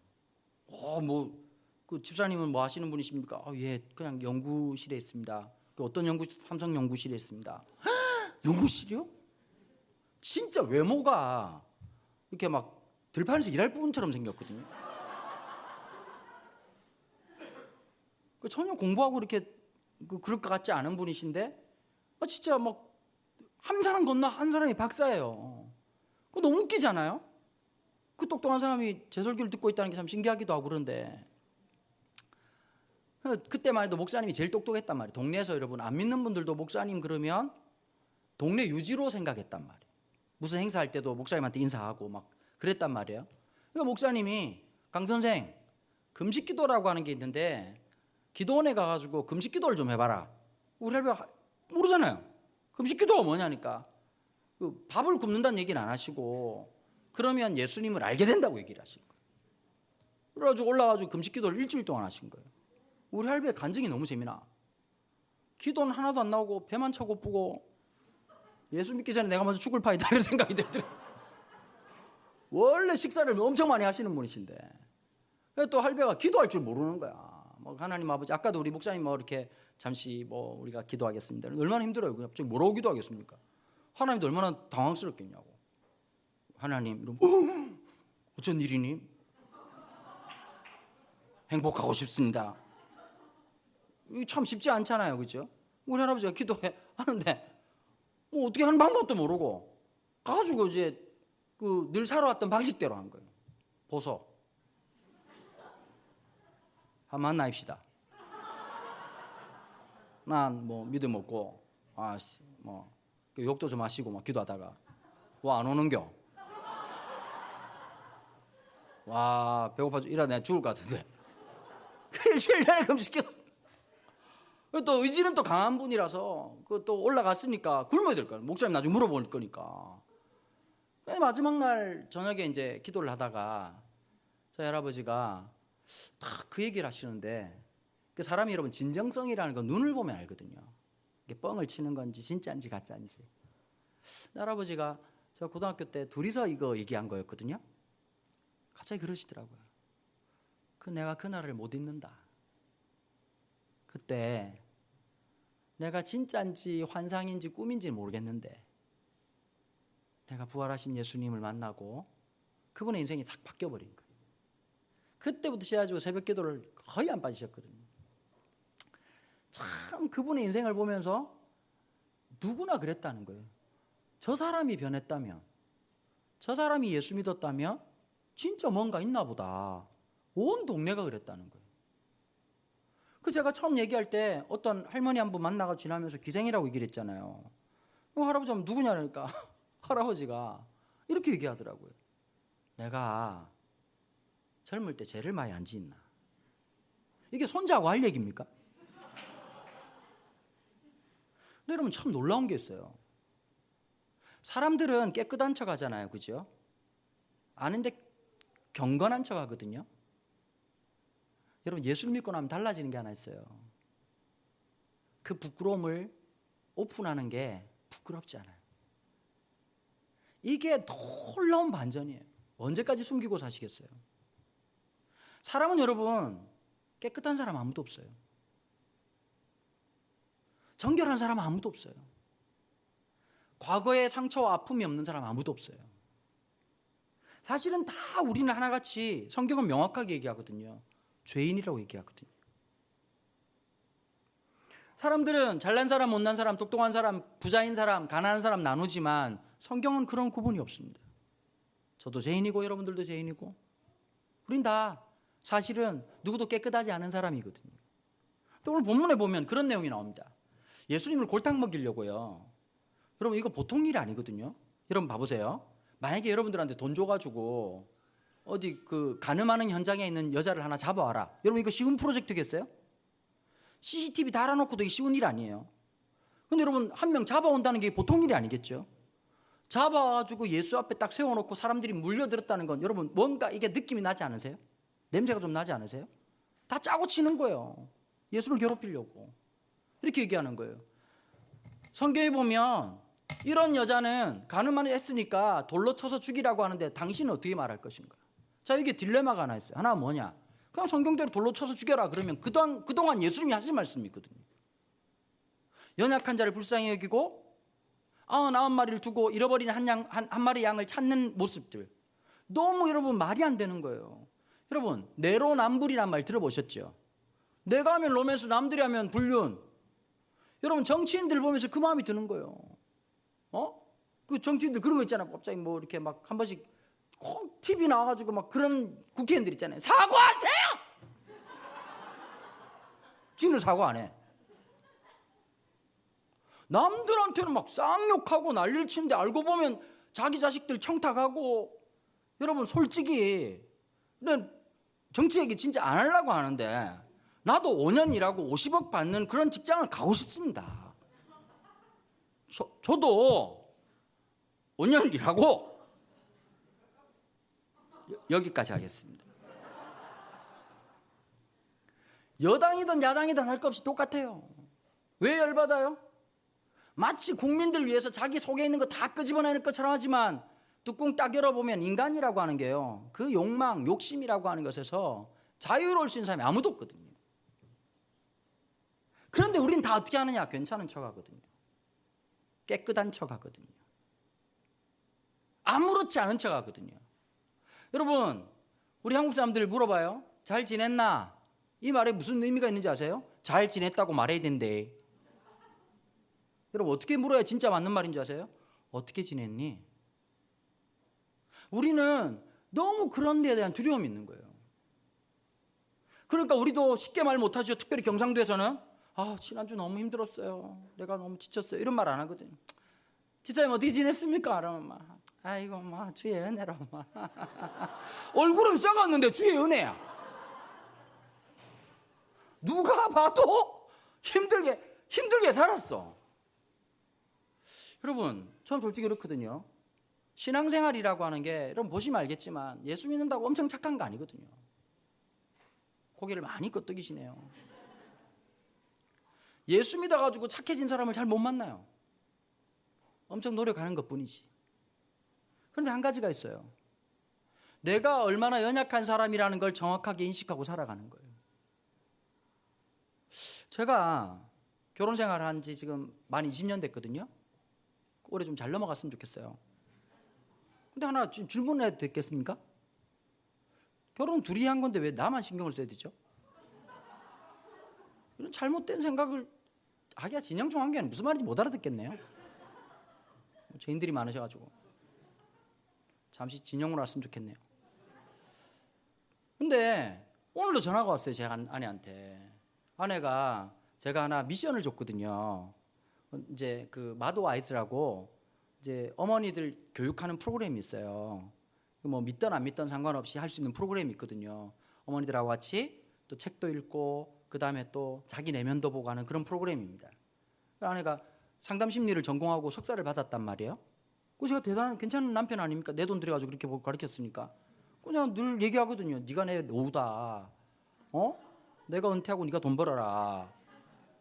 [SPEAKER 4] 그 집사님은 뭐 하시는 분이십니까? 예, 그냥 연구실에 있습니다. 그 어떤 삼성 연구실에 있습니다. 연구실이요? 진짜 외모가 이렇게 막 들판에서 일할 분처럼 생겼거든요. 전혀 공부하고 이렇게 그럴 것 같지 않은 분이신데 진짜 막 한 사람 건너 한 사람이 박사예요. 그거 너무 웃기잖아요. 그 똑똑한 사람이 제 설교를 듣고 있다는 게 참 신기하기도 하고 그런데 그때만 해도 목사님이 제일 똑똑했단 말이에요. 동네에서 여러분 안 믿는 분들도 목사님 그러면 동네 유지로 생각했단 말이에요. 무슨 행사할 때도 목사님한테 인사하고 막 그랬단 말이에요. 그러니까 목사님이 강 선생 금식 기도라고 하는 게 있는데 기도원에 가가지고 금식 기도를 좀 해봐라. 우리 할배가 모르잖아요. 금식 기도가 뭐냐니까. 그 밥을 굶는다는 얘기는 안 하시고 그러면 예수님을 알게 된다고 얘기를 하신 거예요. 그래가지고 올라가지고 금식 기도를 일주일 동안 하신 거예요. 우리 할배 간증이 너무 재미나. 기도는 하나도 안 나오고 배만 차 고프고 예수 믿기 전에 내가 먼저 죽을 파이다 이런 생각이 들더라고요. 원래 식사를 엄청 많이 하시는 분이신데 또 할배가 기도할 줄 모르는 거야. 뭐 하나님 아버지 아까도 우리 목사님 뭐 이렇게 잠시 뭐 우리가 기도하겠습니다. 얼마나 힘들어요. 그냥 갑자기 뭐라고 기도하겠습니까? 하나님도 얼마나 당황스럽겠냐고. 하나님 이러면 어쩐 일이니? 행복하고 싶습니다. 이거 참 쉽지 않잖아요. 그렇죠? 우리 할아버지가 기도해 하는데 뭐 어떻게 하는 방법도 모르고 가지고 이제 그 늘 살아왔던 방식대로 한 거예요. 보소. 한번 만나입시다. 난 뭐 믿음 없고 뭐 욕도 좀 하시고 막 기도하다가 와 안 오는겨. 와 배고파 이러다 내가 죽을 것 같은데. 일주일 내내 금식기도. 또 의지는 또 강한 분이라서 그 또 올라갔으니까 굶어야 될 거예요. 목사님 나중에 물어볼 거니까. 마지막 날 저녁에 이제 기도를 하다가 저희 할아버지가 딱 그 얘기를 하시는데 그 사람이 여러분 진정성이라는 건 눈을 보면 알거든요. 이게 뻥을 치는 건지 진짜인지 가짜인지. 할아버지가 저 고등학교 때 둘이서 이거 얘기한 거였거든요. 갑자기 그러시더라고요. 내가 그날을 못 잊는다. 그때 내가 진짜인지 환상인지 꿈인지 모르겠는데 내가 부활하신 예수님을 만나고 그분의 인생이 탁 바뀌어버린 거예요. 그때부터 시작해가지고 새벽 기도를 거의 안 빠지셨거든요. 참 그분의 인생을 보면서 누구나 그랬다는 거예요. 저 사람이 변했다면, 저 사람이 예수 믿었다면 진짜 뭔가 있나 보다. 온 동네가 그랬다는 거예요. 그 제가 처음 얘기할 때 어떤 할머니 한 분 만나가 지나면서 기생이라고 얘기를 했잖아요. 할아버지 하면 누구냐니까 할아버지가 이렇게 얘기하더라고요. 내가 젊을 때 죄를 많이 안 지었나. 이게 손자하고 할 얘기입니까? 근데 여러분 참 놀라운 게 있어요. 사람들은 깨끗한 척 하잖아요. 그죠? 아는데 경건한 척 하거든요. 여러분 예수를 믿고 나면 달라지는 게 하나 있어요. 그 부끄러움을 오픈하는 게 부끄럽지 않아요. 이게 놀라운 반전이에요. 언제까지 숨기고 사시겠어요? 사람은 여러분 깨끗한 사람 아무도 없어요. 정결한 사람 아무도 없어요. 과거에 상처와 아픔이 없는 사람 아무도 없어요. 사실은 다 우리는 하나같이 성경은 명확하게 얘기하거든요. 죄인이라고 얘기하거든요. 사람들은 잘난 사람, 못난 사람, 똑똑한 사람, 부자인 사람, 가난한 사람 나누지만 성경은 그런 구분이 없습니다. 저도 죄인이고 여러분들도 죄인이고 우린 다 사실은 누구도 깨끗하지 않은 사람이거든요. 또 오늘 본문에 보면 그런 내용이 나옵니다. 예수님을 골탕 먹이려고요. 여러분 이거 보통 일이 아니거든요. 여러분 봐보세요. 만약에 여러분들한테 돈 줘가지고 어디 그 가늠하는 현장에 있는 여자를 하나 잡아와라. 여러분 이거 쉬운 프로젝트겠어요? CCTV 달아놓고도 이게 쉬운 일 아니에요. 근데 여러분 한 명 잡아온다는 게 보통 일이 아니겠죠? 잡아가지고 예수 앞에 딱 세워놓고 사람들이 물려들었다는 건 여러분 뭔가 이게 느낌이 나지 않으세요? 냄새가 좀 나지 않으세요? 다 짜고 치는 거예요. 예수를 괴롭히려고. 이렇게 얘기하는 거예요. 성경에 보면 이런 여자는 가늠을 했으니까 돌로 쳐서 죽이라고 하는데 당신은 어떻게 말할 것인가? 자, 이게 딜레마가 하나 있어요. 하나는 뭐냐? 그냥 성경대로 돌로 쳐서 죽여라 그러면 그동안 예수님이 하신 말씀이 있거든요. 연약한 자를 불쌍히 여기고 99마리를 두고 잃어버린 한 마리 양을 찾는 모습들. 너무 여러분 말이 안 되는 거예요. 여러분 내로남불이란 말 들어보셨죠? 내가 하면 로맨스, 남들이 하면 불륜. 여러분 정치인들 보면서 그 마음이 드는 거예요. 그 정치인들 그런 거 있잖아. 갑자기 뭐 이렇게 막 한 번씩 꼭 TV 나와가지고 막 그런 국회의원들 있잖아요. 사과하세요! 지는 사과 안 해. 남들한테는 막 쌍욕하고 난리를 치는데 알고 보면 자기 자식들 청탁하고. 여러분 솔직히 정치 얘기 진짜 안 하려고 하는데 나도 5년 일하고 50억 받는 그런 직장을 가고 싶습니다. 저도 5년 일하고 여기까지 하겠습니다. 여당이든 야당이든 할 것 없이 똑같아요. 왜 열받아요? 마치 국민들 위해서 자기 속에 있는 거 다 끄집어내는 것처럼 하지만 뚜껑 딱 열어보면 인간이라고 하는 게요, 그 욕망, 욕심이라고 하는 것에서 자유로울 수 있는 사람이 아무도 없거든요. 그런데 우린 다 어떻게 하느냐? 괜찮은 척 하거든요. 깨끗한 척 하거든요. 아무렇지 않은 척 하거든요. 여러분, 우리 한국 사람들 물어봐요. 잘 지냈나? 이 말에 무슨 의미가 있는지 아세요? 잘 지냈다고 말해야 된대. 여러분, 어떻게 물어야 진짜 맞는 말인지 아세요? 어떻게 지냈니? 우리는 너무 그런 데에 대한 두려움이 있는 거예요. 그러니까 우리도 쉽게 말 못하죠. 특별히 경상도에서는 지난주 너무 힘들었어요. 내가 너무 지쳤어요. 이런 말 안 하거든요. 지사님 어떻게 지냈습니까? 그러면 막 아이고 막 주의 은혜로 막 얼굴은 썩었는데 주의 은혜야. 누가 봐도 힘들게 살았어. 여러분, 전 솔직히 그렇거든요. 신앙생활이라고 하는 게 여러분 보시면 알겠지만 예수 믿는다고 엄청 착한 거 아니거든요. 고개를 많이 끄덕이시네요. 예수 믿어가지고 착해진 사람을 잘 못 만나요. 엄청 노력하는 것뿐이지. 그런데 한 가지가 있어요. 내가 얼마나 연약한 사람이라는 걸 정확하게 인식하고 살아가는 거예요. 제가 결혼 생활한 지 지금 만 20년 됐거든요. 올해 좀 잘 넘어갔으면 좋겠어요. 근데 하나 질문해도 되겠습니까? 결혼 둘이 한 건데 왜 나만 신경을 써야 되죠? 이런 잘못된 생각을 하기가 진영중한 게 아니라 무슨 말인지 못 알아듣겠네요. 죄인들이 많으셔가지고 잠시 진영으로 왔으면 좋겠네요. 근데 오늘도 전화가 왔어요. 제 아내한테. 아내가 제가 하나 미션을 줬거든요. 이제 그 마도 아이스라고 이제 어머니들 교육하는 프로그램이 있어요. 뭐 믿던 안 믿던 상관없이 할 수 있는 프로그램이 있거든요. 어머니들하고 같이 또 책도 읽고 그 다음에 또 자기 내면도 보고 하는 그런 프로그램입니다. 아내가 상담 심리를 전공하고 석사를 받았단 말이에요. 그래서 제가 대단한 괜찮은 남편 아닙니까? 내 돈 들여가지고 그렇게 가르쳤으니까. 그냥 늘 얘기하거든요. 네가 내 노후다. 내가 은퇴하고 네가 돈 벌어라.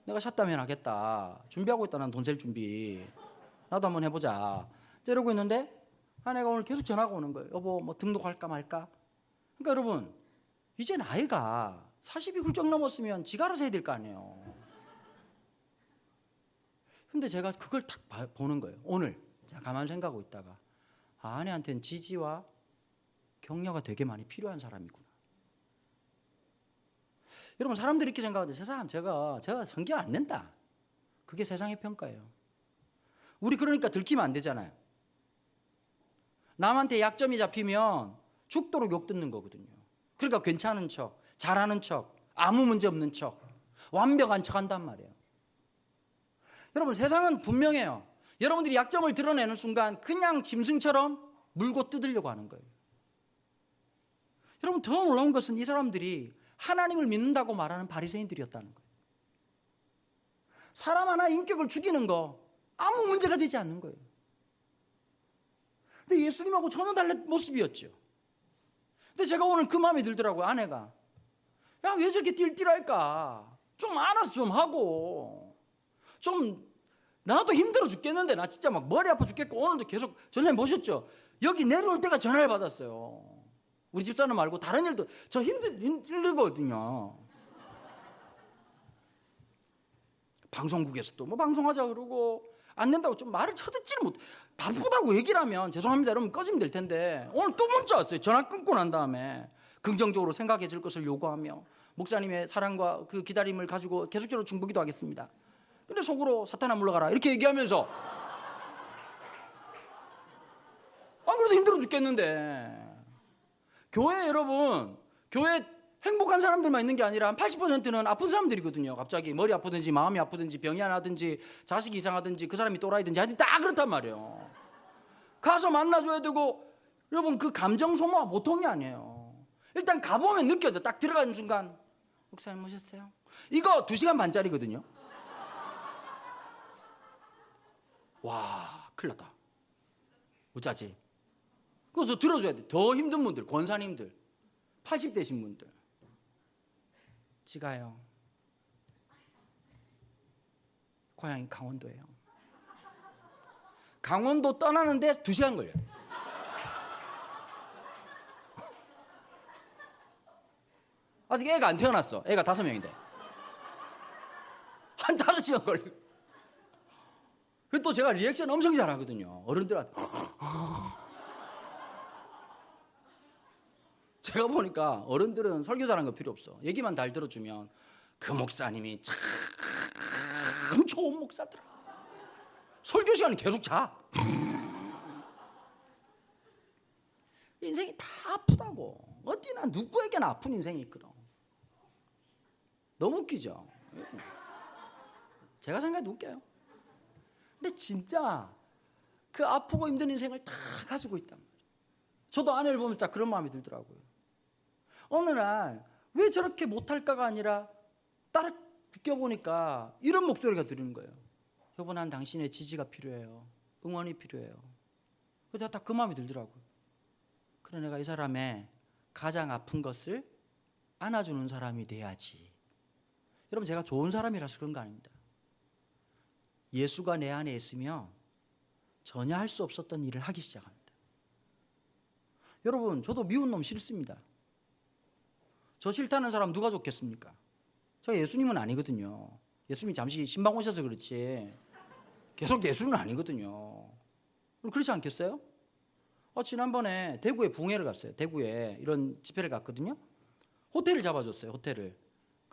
[SPEAKER 4] 내가 샷다면 하겠다. 준비하고 있다. 난 돈 셀 준비. 나도 한번 해보자. 이러고 있는데 아내가 오늘 계속 전화가 오는 거예요. 여보 뭐 등록할까 말까? 그러니까 여러분, 이제 나이가 40이 훌쩍 넘었으면 지가 알아서 해야 될 거 아니에요. 근데 제가 그걸 딱 보는 거예요. 오늘 제가 가만히 생각하고 있다가 아내한테는 지지와 격려가 되게 많이 필요한 사람이구나. 여러분, 사람들이 이렇게 생각하는데 저 사람 제가 성경 안 낸다. 그게 세상의 평가예요. 우리 그러니까 들키면 안 되잖아요. 남한테 약점이 잡히면 죽도록 욕 듣는 거거든요. 그러니까 괜찮은 척, 잘하는 척, 아무 문제 없는 척, 완벽한 척 한단 말이에요. 여러분, 세상은 분명해요. 여러분들이 약점을 드러내는 순간 그냥 짐승처럼 물고 뜯으려고 하는 거예요. 여러분, 더 놀라운 것은 이 사람들이 하나님을 믿는다고 말하는 바리새인들이었다는 거예요. 사람 하나 인격을 죽이는 거 아무 문제가 되지 않는 거예요. 근데 예수님하고 전혀 다른 모습이었죠. 근데 제가 오늘 그 마음이 들더라고요. 아내가 야, 왜 저렇게 띨띨할까? 좀 알아서 좀 하고 좀, 나도 힘들어 죽겠는데 나 진짜 막 머리 아파 죽겠고 오늘도 계속 전화님 보셨죠? 여기 내려올 때가 전화를 받았어요. 우리 집사람 말고 다른 일도 저 힘들거든요. 방송국에서도 뭐 방송하자 그러고 안 된다고 좀 말을 쳐듣지를 못. 바쁘다고 얘기를 하면 죄송합니다 여러분 꺼지면 될 텐데 오늘 또 문자 왔어요. 전화 끊고 난 다음에 긍정적으로 생각해 줄 것을 요구하며 목사님의 사랑과 그 기다림을 가지고 계속적으로 중보기도 하겠습니다. 근데 속으로 사탄아 물러가라 이렇게 얘기하면서 안 그래도 힘들어 죽겠는데 교회 여러분, 교회 행복한 사람들만 있는 게 아니라 한 80%는 아픈 사람들이거든요. 갑자기 머리 아프든지 마음이 아프든지 병이 하나든지 자식이 이상하든지 그 사람이 또라이든지 하여튼 다 그렇단 말이에요. 가서 만나줘야 되고 여러분 그 감정 소모가 보통이 아니에요. 일단 가보면 느껴져. 딱 들어가는 순간 목사님 오셨어요? 이거 2시간 반짜리거든요. 와 큰일 났다. 어쩌지? 그래서 들어줘야 돼. 더 힘든 분들, 권사님들, 80대신 분들. 지가요. 고향이 강원도예요. 강원도 떠나는데 2시간 걸려요. 아직 애가 안 태어났어. 애가 5명인데. 한 5시간 걸리고. 그리고 또 제가 리액션 엄청 잘하거든요. 어른들한테. 제가 보니까 어른들은 설교 잘하는 거 필요 없어. 얘기만 잘 들어주면 그 목사님이 참 좋은 목사더라. 설교 시간은 계속 자. 인생이 다 아프다고. 어디나 누구에게나 아픈 인생이 있거든. 너무 웃기죠? 제가 생각해도 웃겨요. 근데 진짜 그 아프고 힘든 인생을 다 가지고 있단 말이에요. 저도 아내를 보면서 딱 그런 마음이 들더라고요. 어느 날 왜 저렇게 못할까가 아니라 딱 비껴보니까 이런 목소리가 들리는 거예요. 여보, 난 당신의 지지가 필요해요. 응원이 필요해요. 그래서 딱 그 마음이 들더라고요. 그래, 내가 이 사람의 가장 아픈 것을 안아주는 사람이 돼야지. 여러분, 제가 좋은 사람이라서 그런 거 아닙니다. 예수가 내 안에 있으면 전혀 할 수 없었던 일을 하기 시작합니다. 여러분, 저도 미운 놈 싫습니다. 저 싫다는 사람 누가 좋겠습니까? 제가 예수님은 아니거든요. 예수님이 잠시 신방 오셔서 그렇지 계속 예수는 아니거든요. 그렇지 않겠어요? 지난번에 대구에 붕해를 갔어요. 대구에 이런 집회를 갔거든요. 호텔을 잡아줬어요. 호텔을.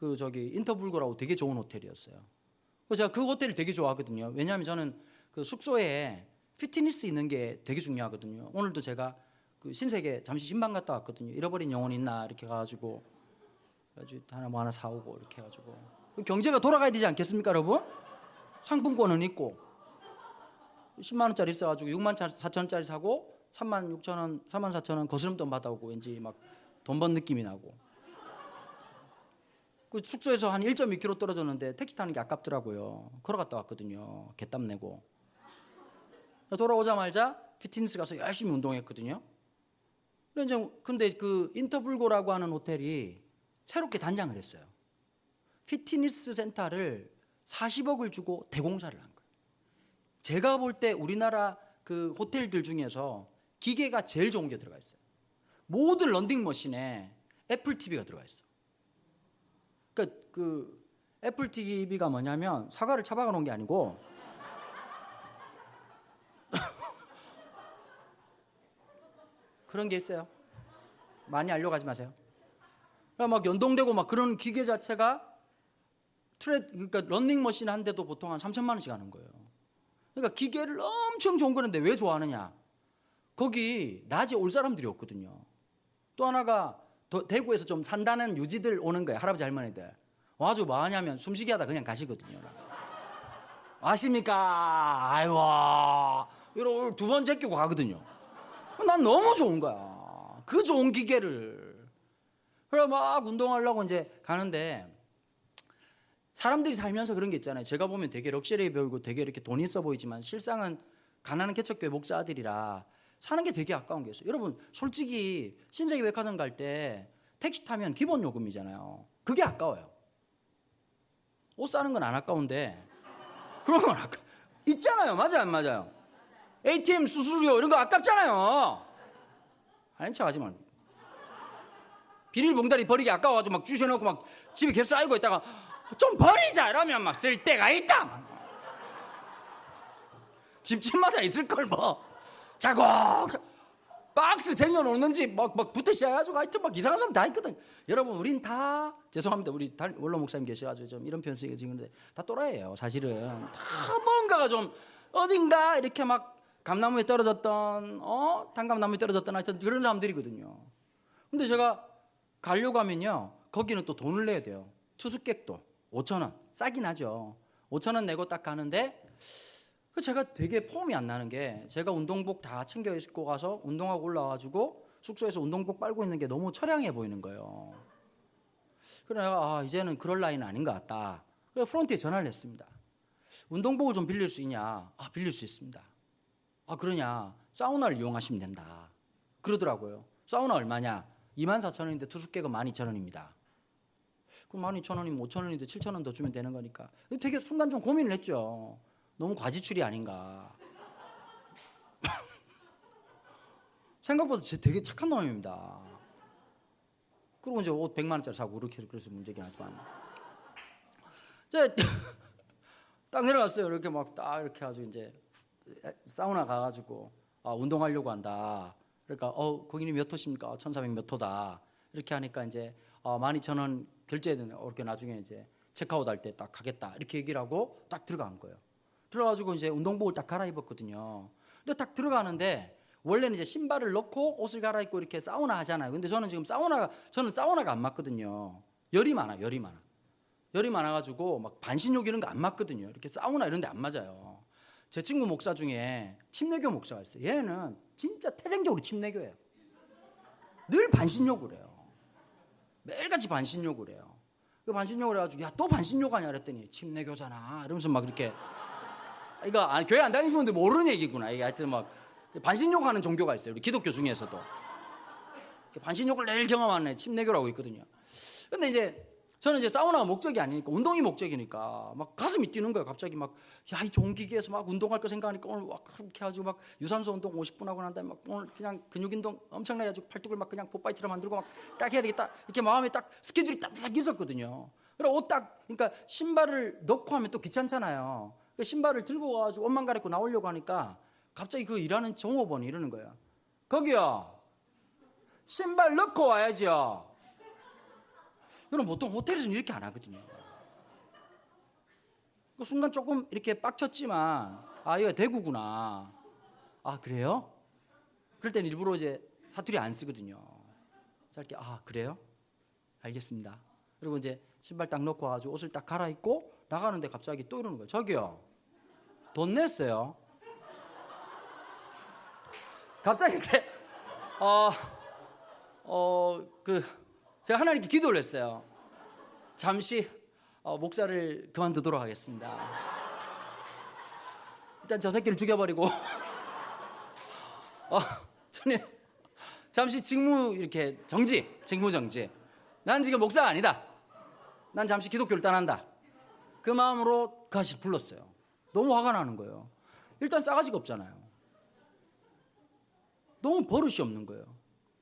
[SPEAKER 4] 인터불고라고 되게 좋은 호텔이었어요. 그래서 제가 그 호텔을 되게 좋아하거든요. 왜냐하면 저는 그 숙소에 피트니스 있는 게 되게 중요하거든요. 오늘도 제가 그 신세계 잠시 신방 갔다 왔거든요. 잃어버린 영혼 있나 이렇게 가가지고 하나 사오고 이렇게 해가지고 경제가 돌아가야 되지 않겠습니까, 여러분? 상품권은 있고 10만 원짜리 있어가지고 6만 4천 원짜리 사고 3만 6천 원, 3만 4천 원 거스름돈 받아오고 왠지 막 돈 번 느낌이 나고. 그 숙소에서 한 1.2km 떨어졌는데 택시 타는 게 아깝더라고요. 걸어갔다 왔거든요. 개땀 내고. 돌아오자마자 피트니스 가서 열심히 운동했거든요. 근데 그 인터불고라고 하는 호텔이 새롭게 단장을 했어요. 피트니스 센터를 40억을 주고 대공사를 한 거예요. 제가 볼 때 우리나라 그 호텔들 중에서 기계가 제일 좋은 게 들어가 있어요. 모든 런닝머신에 애플 TV가 들어가 있어. 그러니까 그 애플 TV가 뭐냐면 사과를 처박아 놓은 게 아니고 그런 게 있어요. 많이 알려가지 마세요. 막 연동되고 막 그런 기계 자체가 그러니까 런닝머신 한 대도 보통 한 3천만 원씩 하는 거예요. 그러니까 기계를 엄청 좋은 거는데 왜 좋아하느냐? 거기 낮에 올 사람들이 없거든요. 또 하나가 대구에서 좀 산다는 유지들 오는 거예요. 할아버지 할머니들. 와가지고 뭐 하냐면 숨쉬기 하다 그냥 가시거든요. 아십니까? 아이고 이러고 2번 제끼고 가거든요. 난 너무 좋은 거야. 그 좋은 기계를. 그래 막 운동하려고 이제 가는데 사람들이 살면서 그런 게 있잖아요. 제가 보면 되게 럭셔리해 보이고 되게 이렇게 돈 있어 보이지만 실상은 가난한 개척교회 목사 아들이라 사는 게 되게 아까운 게 있어요. 여러분 솔직히 신세계 백화점 갈 때 택시 타면 기본 요금이잖아요. 그게 아까워요. 옷 사는 건 안 아까운데 그런 건 있잖아요. 맞아요 안 맞아요? ATM 수수료 이런 거 아깝잖아요. 아닌 척 하지 말고. 비닐봉다리 버리기 아까워가지고 막 주셔놓고 막 집에 계속 쌓이고 있다가 좀 버리자 이러면 막 쓸 데가 있다. 집집마다 있을 걸 뭐 자곡 박스 쟁여놓는지 막 붙어 시작해가지고 하여튼 막 이상한 사람 다 있거든. 여러분 우린 다 죄송합니다. 우리 원로 목사님 계셔가지고 좀 이런 표현 쓰기 지는데 다 또라이예요. 사실은 다 뭔가가 좀 어딘가 이렇게 막 감나무에 떨어졌던 단감나무에 떨어졌던 하여튼 그런 사람들이거든요. 근데 제가 가려고 하면요, 거기는 또 돈을 내야 돼요. 투숙객도 5,000원, 싸긴 하죠. 5,000원 내고 딱 가는데, 제가 되게 폼이 안 나는 게, 제가 운동복 다 챙겨 입고 가서 운동하고 올라와가지고 숙소에서 운동복 빨고 있는 게 너무 처량해 보이는 거예요. 그래 내가 이제는 그럴 나이는 아닌 것 같다. 그래서 프론트에 전화를 했습니다. 운동복을 좀 빌릴 수 있냐? 빌릴 수 있습니다. 그러냐? 사우나를 이용하시면 된다. 그러더라고요. 사우나 얼마냐? 24,000원인데 투숙객은 12,000원입니다. 그럼 12,000원이면 5,000원인데 7,000원 더 주면 되는 거니까. 되게 순간 좀 고민을 했죠. 너무 과지출이 아닌가. 생각보다 되게 착한 놈입니다. 그리고 이제 옷 100만 원짜리 사고 그렇게 그래서 문제긴 하지만. 딱 내려갔어요. 이렇게 막 딱 이렇게 해가지고 이제 사우나 가가지고 운동하려고 한다. 그러니까 거기는 몇 호십니까? 1,400 몇 호다. 이렇게 하니까 이제 12,000원 결제해야 되는. 이렇게 나중에 이제 체크아웃 할 때 딱 가겠다. 이렇게 얘기를 하고 딱 들어간 거예요. 들어가지고 이제 운동복을 딱 갈아입었거든요. 근데 딱 들어가는데 원래는 이제 신발을 넣고 옷을 갈아입고 이렇게 사우나 하잖아요. 근데 저는 지금 저는 사우나가 안 맞거든요. 열이 많아가지고 막 반신욕 이런 거 안 맞거든요. 이렇게 사우나 이런 데 안 맞아요. 제 친구 목사 중에 침례교 목사가 있어요. 얘는 진짜 태생적으로 침례교예요. 늘 반신욕을 해요. 매일같이 반신욕을 해요. 그 반신욕을 해가지고 야, 또 반신욕 하냐 그랬더니 침례교잖아. 이러면서 막 이렇게 이거 교회 안 다니시는 분들 모르는 얘기구나. 이게 하여튼 막 반신욕하는 종교가 있어요. 우리 기독교 중에서도 반신욕을 매일 경험하는 침례교라고 있거든요. 근데 이제 저는 이제 사우나가 목적이 아니니까 운동이 목적이니까 막 가슴이 뛰는 거예요. 갑자기 막 야, 이 좋은 기계에서 막 운동할 거 생각하니까 오늘 막 그렇게 해가지고 막 유산소 운동 50분 하고 난 다음에 막 오늘 그냥 근육 운동 엄청나게 해가지고 팔뚝을 막 그냥 뽀빠이처럼 만들고 막 딱 해야 되겠다. 이렇게 마음에 딱 스케줄이 딱 있었거든요. 그래 그러니까 신발을 넣고 하면 또 귀찮잖아요. 신발을 들고 가가지고 옷만 갈아입고 나오려고 하니까 갑자기 그 일하는 종업원이 이러는 거예요. 거기요, 신발 넣고 와야죠. 여러분 보통 호텔에서는 이렇게 안 하거든요. 그 순간 조금 이렇게 빡쳤지만 이거 대구구나. 그래요? 그럴 땐 일부러 이제 사투리 안 쓰거든요. 짧게 그래요? 알겠습니다. 그리고 이제 신발 딱 넣고 와가지고 옷을 딱 갈아입고 나가는데 갑자기 또 이러는 거예요. 저기요, 돈 냈어요? 갑자기 제가 하나님께 기도를 했어요. 잠시 목사를 그만두도록 하겠습니다. 일단 저 새끼를 죽여버리고 저는 잠시 직무 정지. 난 지금 목사가 아니다. 난 잠시 기독교를 떠난다. 그 마음으로 그 아저씨를 불렀어요. 너무 화가 나는 거예요. 일단 싸가지가 없잖아요. 너무 버릇이 없는 거예요.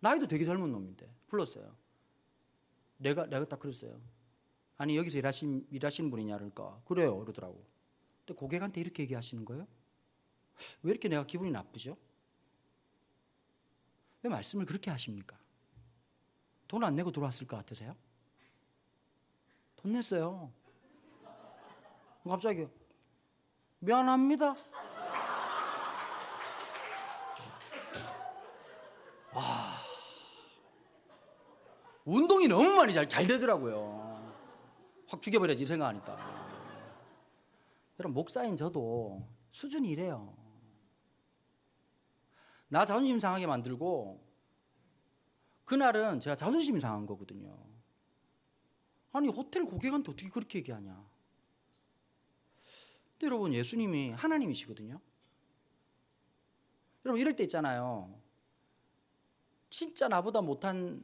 [SPEAKER 4] 나이도 되게 젊은 놈인데 불렀어요. 내가 딱 그랬어요. 아니 여기서 일하시는 분이냐 그러니까 그래요 그러더라고. 근데 고객한테 이렇게 얘기하시는 거예요? 왜 이렇게 내가 기분이 나쁘죠? 왜 말씀을 그렇게 하십니까? 돈 안 내고 들어왔을 것 같으세요? 돈 냈어요. 갑자기 미안합니다. 운동이 너무 많이 잘 되더라고요. 확 죽여버려야지 생각하니까. 여러분 목사인 저도 수준이 이래요. 나 자존심 상하게 만들고 그날은 제가 자존심이 상한 거거든요. 아니 호텔 고객한테 어떻게 그렇게 얘기하냐. 근데 여러분 예수님이 하나님이시거든요. 여러분 이럴 때 있잖아요. 진짜 나보다 못한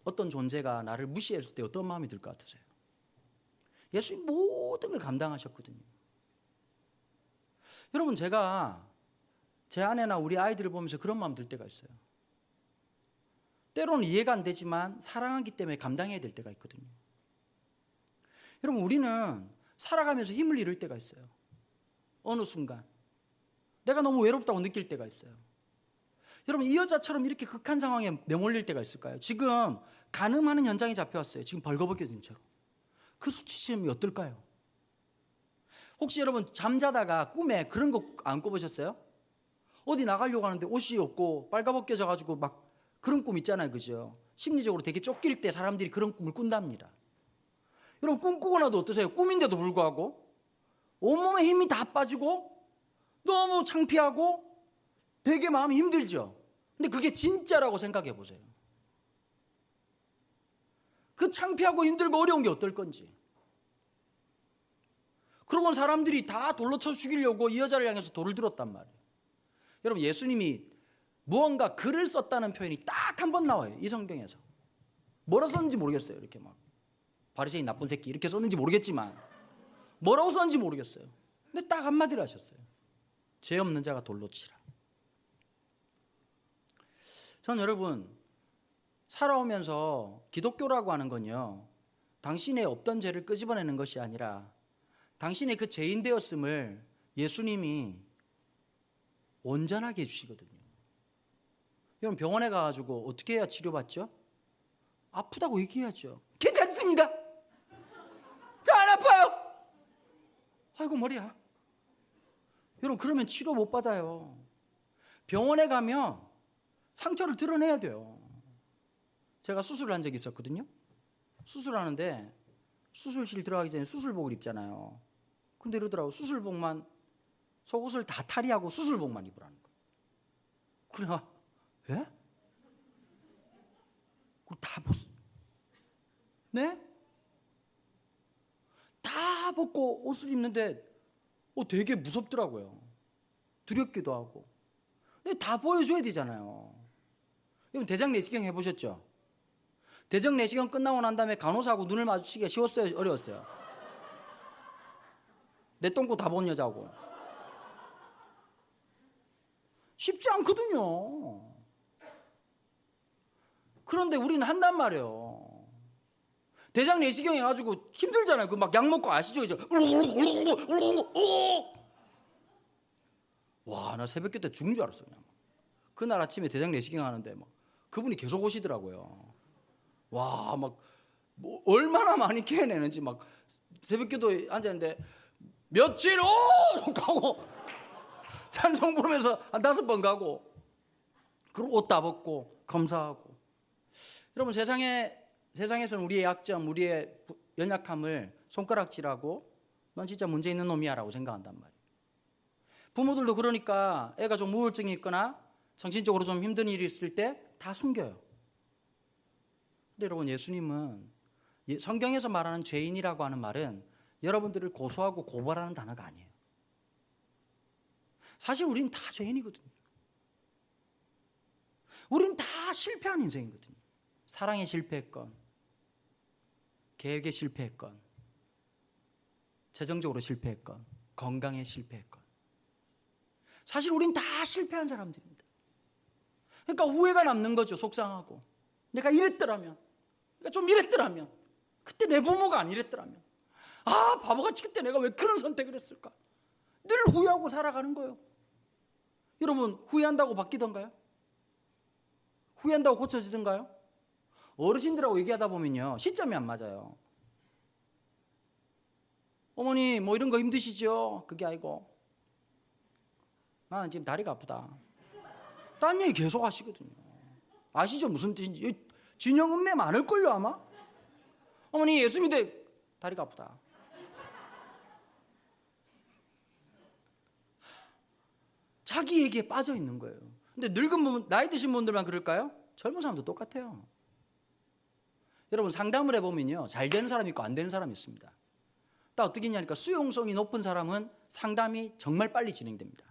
[SPEAKER 4] 어떤 존재가 나를 무시했을 때 어떤 마음이 들 것 같으세요? 예수님 모든 걸 감당하셨거든요. 여러분 제가 제 아내나 우리 아이들을 보면서 그런 마음 들 때가 있어요. 때로는 이해가 안 되지만 사랑하기 때문에 감당해야 될 때가 있거든요. 여러분 우리는 살아가면서 힘을 잃을 때가 있어요. 어느 순간 내가 너무 외롭다고 느낄 때가 있어요. 여러분 이 여자처럼 이렇게 극한 상황에 내몰릴 때가 있을까요? 지금 간음하는 현장에 잡혀왔어요. 지금 벌거벗겨진 채로. 그 수치심이 어떨까요? 혹시 여러분 잠자다가 꿈에 그런 거 안 꿔보셨어요? 어디 나가려고 하는데 옷이 없고 빨가벗겨져가지고 막 그런 꿈 있잖아요, 그죠? 심리적으로 되게 쫓길 때 사람들이 그런 꿈을 꾼답니다. 여러분 꿈꾸고 나도 어떠세요? 꿈인데도 불구하고 온몸에 힘이 다 빠지고 너무 창피하고 되게 마음이 힘들죠. 근데 그게 진짜라고 생각해 보세요. 그 창피하고 힘들고 어려운 게 어떨 건지. 그러고 사람들이 다 돌로 쳐 죽이려고 이 여자를 향해서 돌을 들었단 말이에요. 여러분 예수님이 무언가 글을 썼다는 표현이 딱 한 번 나와요. 이 성경에서. 뭐라 썼는지 모르겠어요. 이렇게 막 바리새인 나쁜 새끼 이렇게 썼는지 모르겠지만 뭐라고 썼는지 모르겠어요. 근데 딱 한마디를 하셨어요. 죄 없는 자가 돌로 치라. 전 여러분 살아오면서 기독교라고 하는 건요, 당신의 없던 죄를 끄집어내는 것이 아니라 당신의 그 죄인 되었음을 예수님이 온전하게 해주시거든요. 여러분 병원에 가가지고 어떻게 해야 치료받죠? 아프다고 얘기해야죠. 괜찮습니다. 저 안 아파요. 아이고 머리야. 여러분 그러면 치료 못 받아요. 병원에 가면 상처를 드러내야 돼요. 제가 수술을 한 적이 있었거든요. 수술하는데 수술실 들어가기 전에 수술복을 입잖아요. 근데 이러더라고. 수술복만, 속옷을 다 탈의하고 수술복만 입으라는 거예요. 그래, 예? 그걸 다 벗어. 네? 다 벗고 옷을 입는데 되게 무섭더라고요. 두렵기도 하고. 근데 다 보여줘야 되잖아요. 여러분 대장 내시경 해보셨죠? 대장 내시경 끝나고 난 다음에 간호사하고 눈을 마주치기가 쉬웠어요? 어려웠어요? 내 똥꼬 다 본 여자하고. 쉽지 않거든요. 그런데 우리는 한단 말이에요. 대장 내시경 해가지고 힘들잖아요. 그 막 약 먹고 아시죠? 이제 와, 나 새벽 때 죽는 줄 알았어 그냥. 그날 아침에 대장 내시경 하는데 막 그분이 계속 오시더라고요. 와, 막 뭐 얼마나 많이 깨내는지 막 새벽기도에 앉았는데 며칠 하고 찬송 부르면서 한 5번 가고 그리고 옷 다 벗고 검사하고. 여러분 세상에서는 우리의 약점, 우리의 연약함을 손가락질하고 넌 진짜 문제 있는 놈이야라고 생각한단 말이에요. 부모들도 그러니까 애가 좀 우울증이 있거나 정신적으로 좀 힘든 일이 있을 때 다 숨겨요. 근데 여러분 예수님은 성경에서 말하는 죄인이라고 하는 말은 여러분들을 고소하고 고발하는 단어가 아니에요. 사실 우리는 다 죄인이거든요. 우리는 다 실패한 인생이거든요. 사랑에 실패했건 계획에 실패했건 재정적으로 실패했건 건강에 실패했건 사실 우린 다 실패한 사람들입니다. 그러니까 후회가 남는 거죠. 속상하고 내가 이랬더라면, 내가 좀 이랬더라면, 그때 내 부모가 안 이랬더라면, 아 바보같이 그때 내가 왜 그런 선택을 했을까. 늘 후회하고 살아가는 거예요. 여러분 후회한다고 바뀌던가요? 후회한다고 고쳐지던가요? 어르신들하고 얘기하다 보면요 시점이 안 맞아요. 어머니 뭐 이런 거 힘드시죠? 그게 아니고 나는 지금 다리가 아프다. 딴 얘기 계속 하시거든요. 아시죠? 무슨 뜻인지. 진영 음매 많을걸요 아마? 어머니 예수 믿어 다리가 아프다. 자기 얘기에 빠져 있는 거예요. 근데 늙은 분, 나이 드신 분들만 그럴까요? 젊은 사람도 똑같아요. 여러분 상담을 해보면요 잘 되는 사람이 있고 안 되는 사람이 있습니다. 딱 어떻게 했냐니까 수용성이 높은 사람은 상담이 정말 빨리 진행됩니다.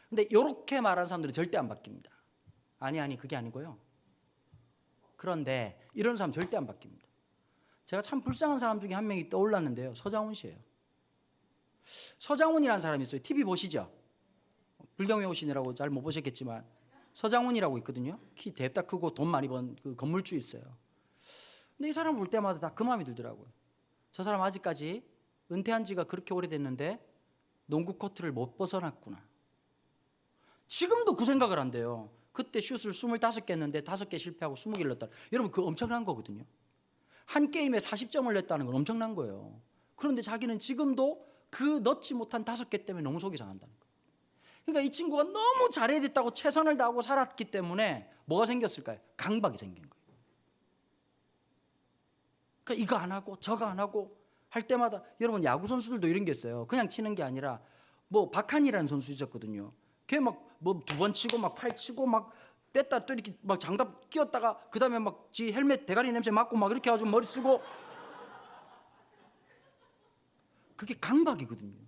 [SPEAKER 4] 근데 이렇게 말하는 사람들은 절대 안 바뀝니다. 아니 그게 아니고요. 그런데 이런 사람 절대 안 바뀝니다. 제가 참 불쌍한 사람 중에 한 명이 떠올랐는데요. 서장훈 씨예요. 서장훈이라는 사람이 있어요. TV 보시죠? 불경에 오시느라고 잘 못 보셨겠지만 서장훈이라고 있거든요. 키 대따 크고 돈 많이 번 그 건물주 있어요. 근데 이 사람 볼 때마다 다 그 마음이 들더라고요. 저 사람 아직까지 은퇴한 지가 그렇게 오래됐는데 농구 코트를 못 벗어났구나. 지금도 그 생각을 한대요. 그때 슛을 25개 했는데 5개 실패하고 20개를 넣었다. 여러분 그거 엄청난 거거든요. 한 게임에 40점을 냈다는 건 엄청난 거예요. 그런데 자기는 지금도 그 넣지 못한 5개 때문에 너무 속이 상한다는 거예요. 그러니까 이 친구가 너무 잘해야 됐다고 최선을 다하고 살았기 때문에 뭐가 생겼을까요? 강박이 생긴 거예요. 그러니까 이거 안 하고 저거 안 하고 할 때마다 여러분 야구 선수들도 이런 게 있어요. 그냥 치는 게 아니라 뭐 박한이라는 선수 있었거든요. 걔 막 뭐 2번 치고 막 8 치고 막 뺐다 또 이렇게 막 장갑 끼웠다가 그다음에 막 지 헬멧 대가리 냄새 맡고 막 이렇게 해가지고 머리 쓰고 그게 강박이거든요.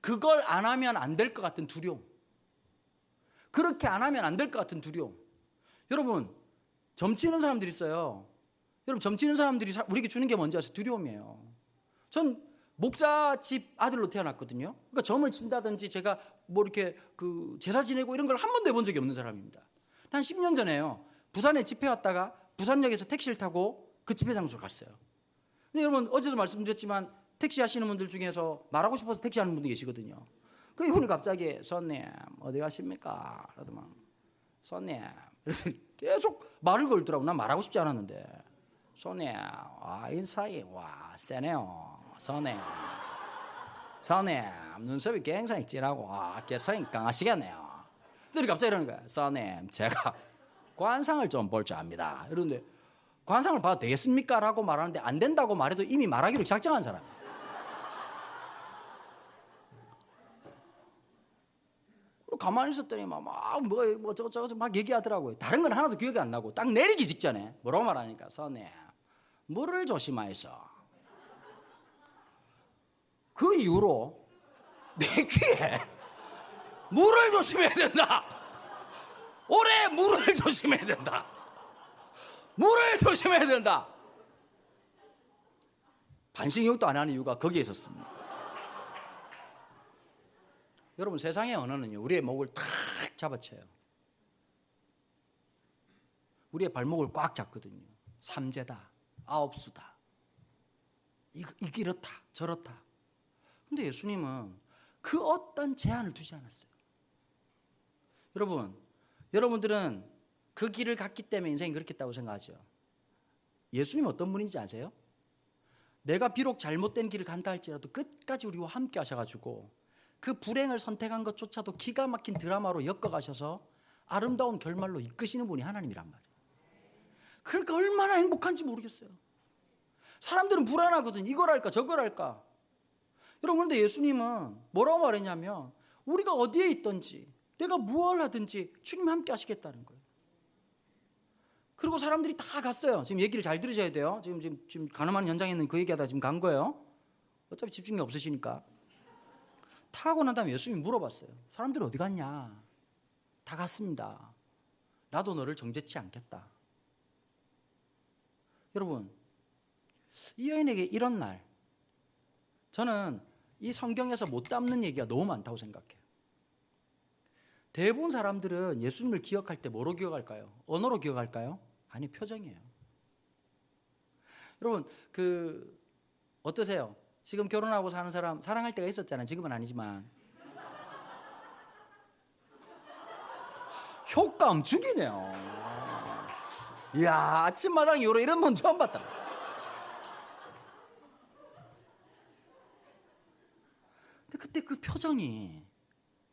[SPEAKER 4] 그걸 안 하면 안 될 것 같은 두려움. 그렇게 안 하면 안 될 것 같은 두려움. 여러분 점치는 사람들이 있어요. 여러분 점치는 사람들이 우리에게 주는 게 뭔지 아세요? 두려움이에요. 전 목사 집 아들로 태어났거든요. 그러니까 점을 친다든지 제가 뭐 이렇게 그 제사 지내고 이런 걸 한 번도 해본 적이 없는 사람입니다. 한 10년 전에요. 부산에 집회 왔다가 부산역에서 택시를 타고 그 집회 장소로 갔어요. 근데 여러분 어제도 말씀드렸지만 택시 하시는 분들 중에서 말하고 싶어서 택시 하는 분도 계시거든요. 그 이분이 갑자기 손님 어디 가십니까? 그러더만 손님 계속 말을 걸더라고. 난 말하고 싶지 않았는데 손님 인사이 와 세네요. 손님 눈썹이 굉장히 진하고 개성이 강하시겠네요. 그들이 갑자기 이러는 거야. 손님 제가 관상을 좀 볼 줄 압니다. 이러는데 관상을 봐도 되겠습니까? 라고 말하는데 안 된다고 말해도 이미 말하기로 작정한 사람. 가만히 있었더니 뭐 저거 막 얘기하더라고요. 다른 건 하나도 기억이 안 나고 딱 내리기 직전에 뭐라고 말하니까 손님 물을 조심하이소. 그 이후로 내 귀에 물을 조심해야 된다. 올해 물을 조심해야 된다. 물을 조심해야 된다. 반신욕도 안 하는 이유가 거기에 있었습니다. 여러분 세상의 언어는요 우리의 목을 탁 잡아쳐요. 우리의 발목을 꽉 잡거든요. 삼재다, 아홉수다, 이렇다 저렇다. 근데 예수님은 그 어떤 제한을 두지 않았어요. 여러분들은 그 길을 갔기 때문에 인생이 그렇겠다고 생각하죠. 예수님 어떤 분인지 아세요? 내가 비록 잘못된 길을 간다 할지라도 끝까지 우리와 함께 하셔가지고 그 불행을 선택한 것조차도 기가 막힌 드라마로 엮어가셔서 아름다운 결말로 이끄시는 분이 하나님이란 말이에요. 그러니까 얼마나 행복한지 모르겠어요. 사람들은 불안하거든. 이걸 할까 저걸 할까. 여러분 그런데 예수님은 뭐라고 말했냐면 우리가 어디에 있든지 내가 무엇을 하든지 주님 함께 하시겠다는 거예요. 그리고 사람들이 다 갔어요. 지금 얘기를 잘 들으셔야 돼요. 지금 가늠하는 현장에 있는 그 얘기하다 지금 간 거예요. 어차피 집중이 없으시니까. 타고 난 다음에 예수님이 물어봤어요. 사람들이 어디 갔냐? 다 갔습니다. 나도 너를 정죄치 않겠다. 여러분 이 여인에게 이런 날 저는 이 성경에서 못 담는 얘기가 너무 많다고 생각해요. 대부분 사람들은 예수님을 기억할 때 뭐로 기억할까요? 언어로 기억할까요? 아니 표정이에요. 여러분 어떠세요? 지금 결혼하고 사는 사람 사랑할 때가 있었잖아요. 지금은 아니지만 효과음 죽이네요. 이야 아침마당 이후로 이런 분 처음 봤다. 근데 그때 그 표정이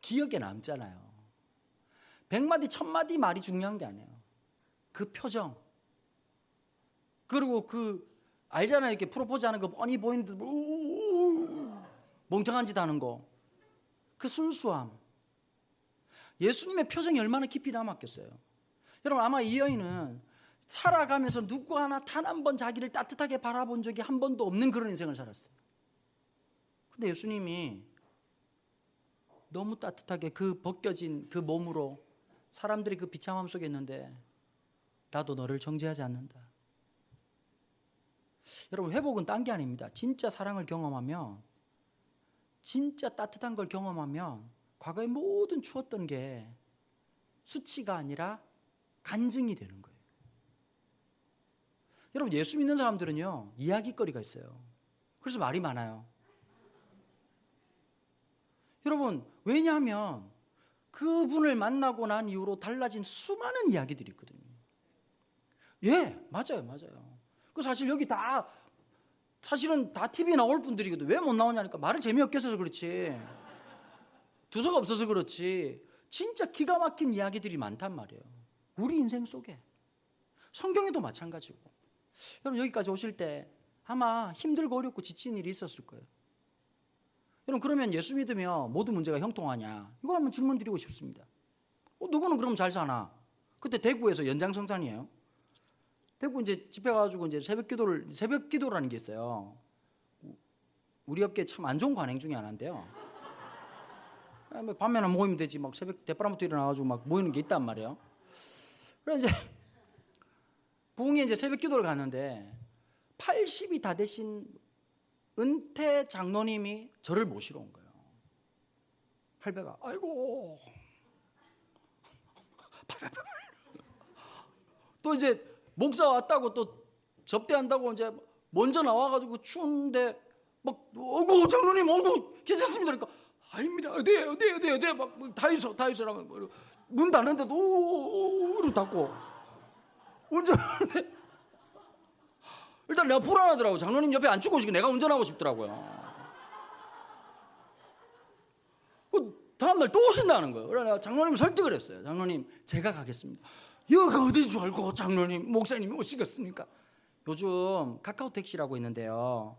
[SPEAKER 4] 기억에 남잖아요. 100마디 1000마디 말이 중요한 게 아니에요. 그 표정. 그리고 알잖아요. 이렇게 프로포즈 하는 거 뻔히 보이는데 멍청한 짓 하는 거. 그 순수함. 예수님의 표정이 얼마나 깊이 남았겠어요. 여러분 아마 이 여인은 살아가면서 누구 하나 단 한 번 자기를 따뜻하게 바라본 적이 한 번도 없는 그런 인생을 살았어요. 근데 예수님이 너무 따뜻하게 그 벗겨진 그 몸으로 사람들이 그 비참함 속에 있는데 나도 너를 정죄하지 않는다. 여러분 회복은 딴 게 아닙니다. 진짜 사랑을 경험하면 진짜 따뜻한 걸 경험하면 과거의 모든 추웠던 게 수치가 아니라 간증이 되는 거예요. 여러분 예수 믿는 사람들은요 이야기거리가 있어요. 그래서 말이 많아요. 여러분 왜냐하면 그분을 만나고 난 이후로 달라진 수많은 이야기들이 있거든요. 예, 맞아요. 그 사실 여기 사실은 다 TV에 나올 분들이거든. 왜 못 나오냐니까 말을 재미없게 해서 그렇지. 두서가 없어서 그렇지. 진짜 기가 막힌 이야기들이 많단 말이에요. 우리 인생 속에 성경에도 마찬가지고 여러분 여기까지 오실 때 아마 힘들고 어렵고 지친 일이 있었을 거예요. 여러분 그러면 예수 믿으면 모든 문제가 형통하냐? 이거 한번 질문 드리고 싶습니다. 누구는 그럼 잘 사나? 그때 대구에서 연장성산이에요. 대구 이제 집회 가지고 이제 새벽 기도라는 게 있어요. 우리 업계 참 안 좋은 관행 중에 하나인데요. 밤에나 모이면 되지 막 새벽 대바람부터 일어나가지고 막 모이는 게 있단 말이에요. 그래 이제 부흥에 이제 새벽 기도를 갔는데 80이 다 되신 은퇴 장로님이 저를 모시러 온 거예요. 할배가 아이고 또 이제 목사 왔다고 또 접대한다고 이제 먼저 나와가지고 추운데 막 어구 장로님 어구 괜찮습니다 그러니까 아닙니다 네 막 다이소라면 문 닫는데도 오로 닫고 운전하는데 일단 내가 불안하더라고. 장로님 옆에 앉히고 싶고 내가 운전하고 싶더라고요. 다음날 또 오신다는 거예요. 그래서 내가 장로님 설득을 했어요. 장로님 제가 가겠습니다. 여기가 어디인 줄 알고 장로님 목사님이 오시겠습니까? 요즘 카카오 택시라고 있는데요.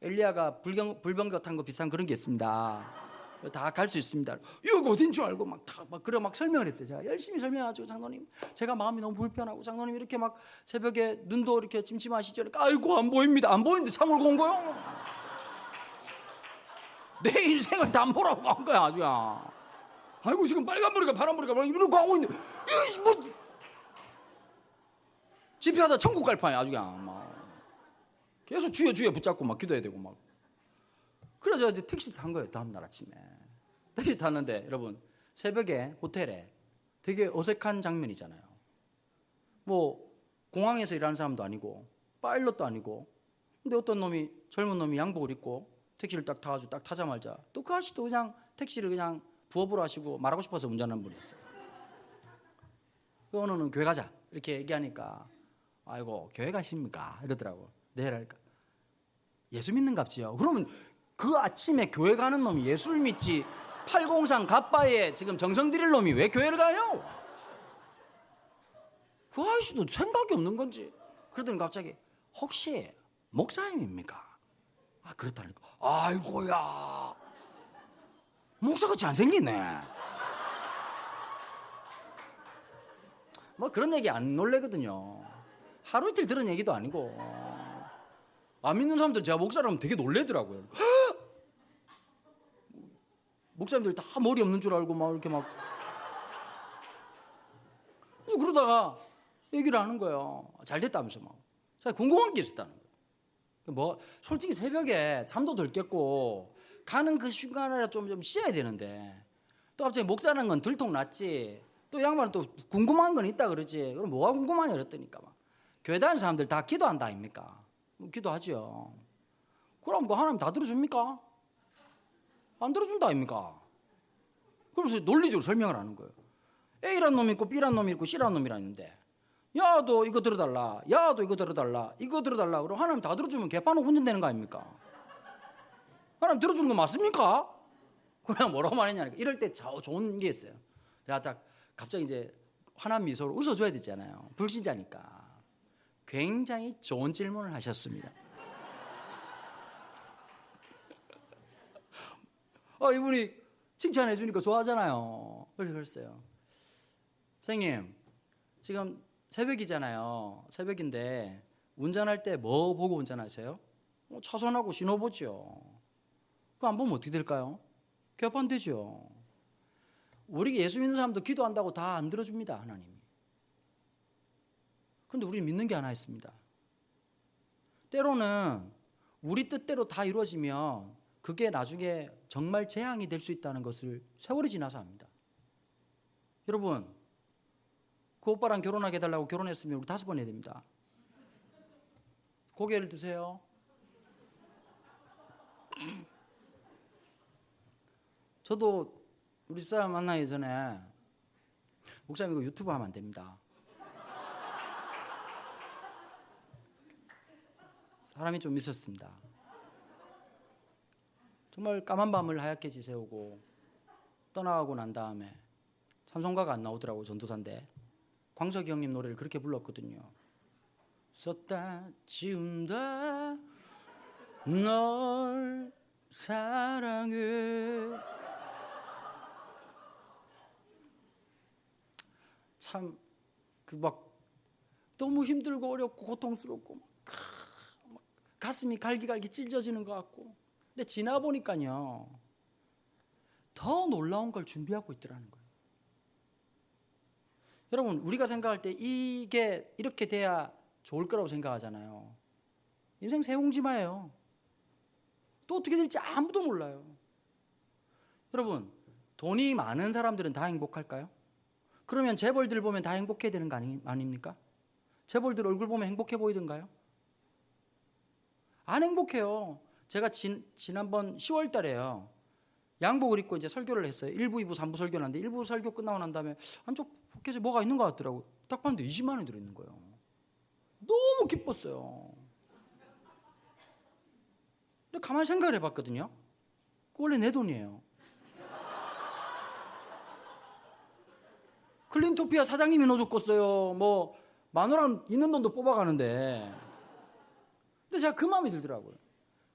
[SPEAKER 4] 엘리야가 불병거 탄 거 비슷한 그런 게 있습니다. 다 갈 수 있습니다. 여기 어딘 줄 알고 막 설명을 했어요. 제가 열심히 설명해가지고 장로님 제가 마음이 너무 불편하고 장로님 이렇게 막 새벽에 눈도 이렇게 침침하시죠. 그러니까 아이고 안 보입니다. 안 보이는데 차 몰고 온 거요. 내 인생을 다 보라고 한 거야 아주야. 아이고 지금 빨간불이가 파란불이가 막 이러고 하고 있는데 뭐 집회하다 천국 갈 판이야 아주 그냥 막 계속 주여 붙잡고 막 기도해야 되고 막. 그래서 이제 택시 탄 거예요. 다음날 아침에 택시 탔는데 여러분 새벽에 호텔에 되게 어색한 장면이잖아요. 뭐 공항에서 일하는 사람도 아니고 파일럿도 아니고 근데 어떤 놈이 젊은 놈이 양복을 입고 택시를 딱 타가지고 딱 타자마자 또 그 아저씨도 그냥 택시를 그냥 부업으로 하시고 말하고 싶어서 운전하는 분이었어요. 그 어느는 교회 가자 이렇게 얘기하니까 아이고 교회 가십니까 이러더라고. 네 라니까 예수 믿는갑지요. 그러면 그 아침에 교회 가는 놈이 예수를 믿지 803 갑바에 지금 정성 들일 놈이 왜 교회를 가요? 그 아저씨도 생각이 없는 건지. 그러더니 갑자기 혹시 목사님입니까? 아 그렇다니까. 아이고야 목사같이 안 생기네. 뭐 그런 얘기 안 놀래거든요. 하루 이틀 들은 얘기도 아니고. 안 믿는 사람들 제가 목사라면 되게 놀래더라고요. 목사님들 다 머리 없는 줄 알고 막 이렇게 막 그러다가 얘기를 하는 거예요. 잘 됐다면서 막. 제가 궁금한 게 있었다는 거예요. 뭐 솔직히 새벽에 잠도 덜 깼고 가는 그 순간에 좀 쉬어야 되는데 또 갑자기 목사라는 건 들통났지. 또 양반은 또 궁금한 건 있다 그러지. 그럼 뭐가 궁금하냐 그랬더니까 막 교회 다니는 사람들 다 기도한다 아닙니까? 기도하죠. 그럼 그 하나님 다 들어줍니까? 안 들어준다 아닙니까? 그래서 논리적으로 설명을 하는 거예요. A란 놈이 있고 B란 놈이 있고 C란 놈이라 있는데 야도 이거 들어달라 야도 이거 들어달라 이거 들어달라 그럼 하나님 다 들어주면 개판으로 운전되는 거 아닙니까? 하나님 들어주는 거 맞습니까? 그냥 뭐라고 말했냐니까. 이럴 때 좋은 게 있어요. 내가 딱 갑자기 이제 환한 미소로 웃어줘야 되잖아요. 불신자니까. 굉장히 좋은 질문을 하셨습니다. 이분이 칭찬해 주니까 좋아하잖아요. 그래서 그랬어요. 선생님, 지금 새벽이잖아요. 새벽인데 운전할 때 뭐 보고 운전하세요? 차선하고 신호 보죠. 그거 안 보면 어떻게 될까요? 개판 되죠. 우리 예수 믿는 사람도 기도한다고 다 안 들어줍니다, 하나님이. 근데 우리 믿는 게 하나 있습니다. 때로는 우리 뜻대로 다 이루어지면 그게 나중에 정말 재앙이 될 수 있다는 것을 세월이 지나서 압니다. 여러분, 그 오빠랑 결혼하게 해달라고 결혼했으면 우리 5번 해야 됩니다. 고개를 드세요. 저도 우리 집사람 만나기 전에 목사님 이거 유튜브 하면 안 됩니다. 사람이 좀 있었습니다. 정말 까만 밤을 하얗게 지새우고 떠나가고 난 다음에 찬송가가 안 나오더라고. 전도사인데 광석이 형님 노래를 그렇게 불렀거든요. 썼다 지운다 널 사랑해. 참 그 막 너무 힘들고 어렵고 고통스럽고 막 가슴이 갈기갈기 찢어지는 것 같고. 근데 지나 보니까요, 더 놀라운 걸 준비하고 있더라는 거예요. 여러분, 우리가 생각할 때 이게 이렇게 돼야 좋을 거라고 생각하잖아요. 인생 새옹지마예요. 또 어떻게 될지 아무도 몰라요. 여러분, 돈이 많은 사람들은 다 행복할까요? 그러면 재벌들 보면 다 행복해야 되는 거 아닙니까? 재벌들 얼굴 보면 행복해 보이던가요? 안 행복해요. 제가 지난번 10월 달에요, 양복을 입고 이제 설교를 했어요. 1부, 2부, 3부 설교를 하는데 1부 설교 끝나고 난 다음에 한쪽 포켓에 뭐가 있는 것 같더라고요. 딱 봤는데 20만 원이 들어있는 거예요. 너무 기뻤어요. 근데 가만히 생각을 해봤거든요. 그거 원래 내 돈이에요. 클린토피아 사장님이 넣어줬겠어요. 뭐 마누라 있는 돈도 뽑아가는데. 근데 제가 그 마음이 들더라고요.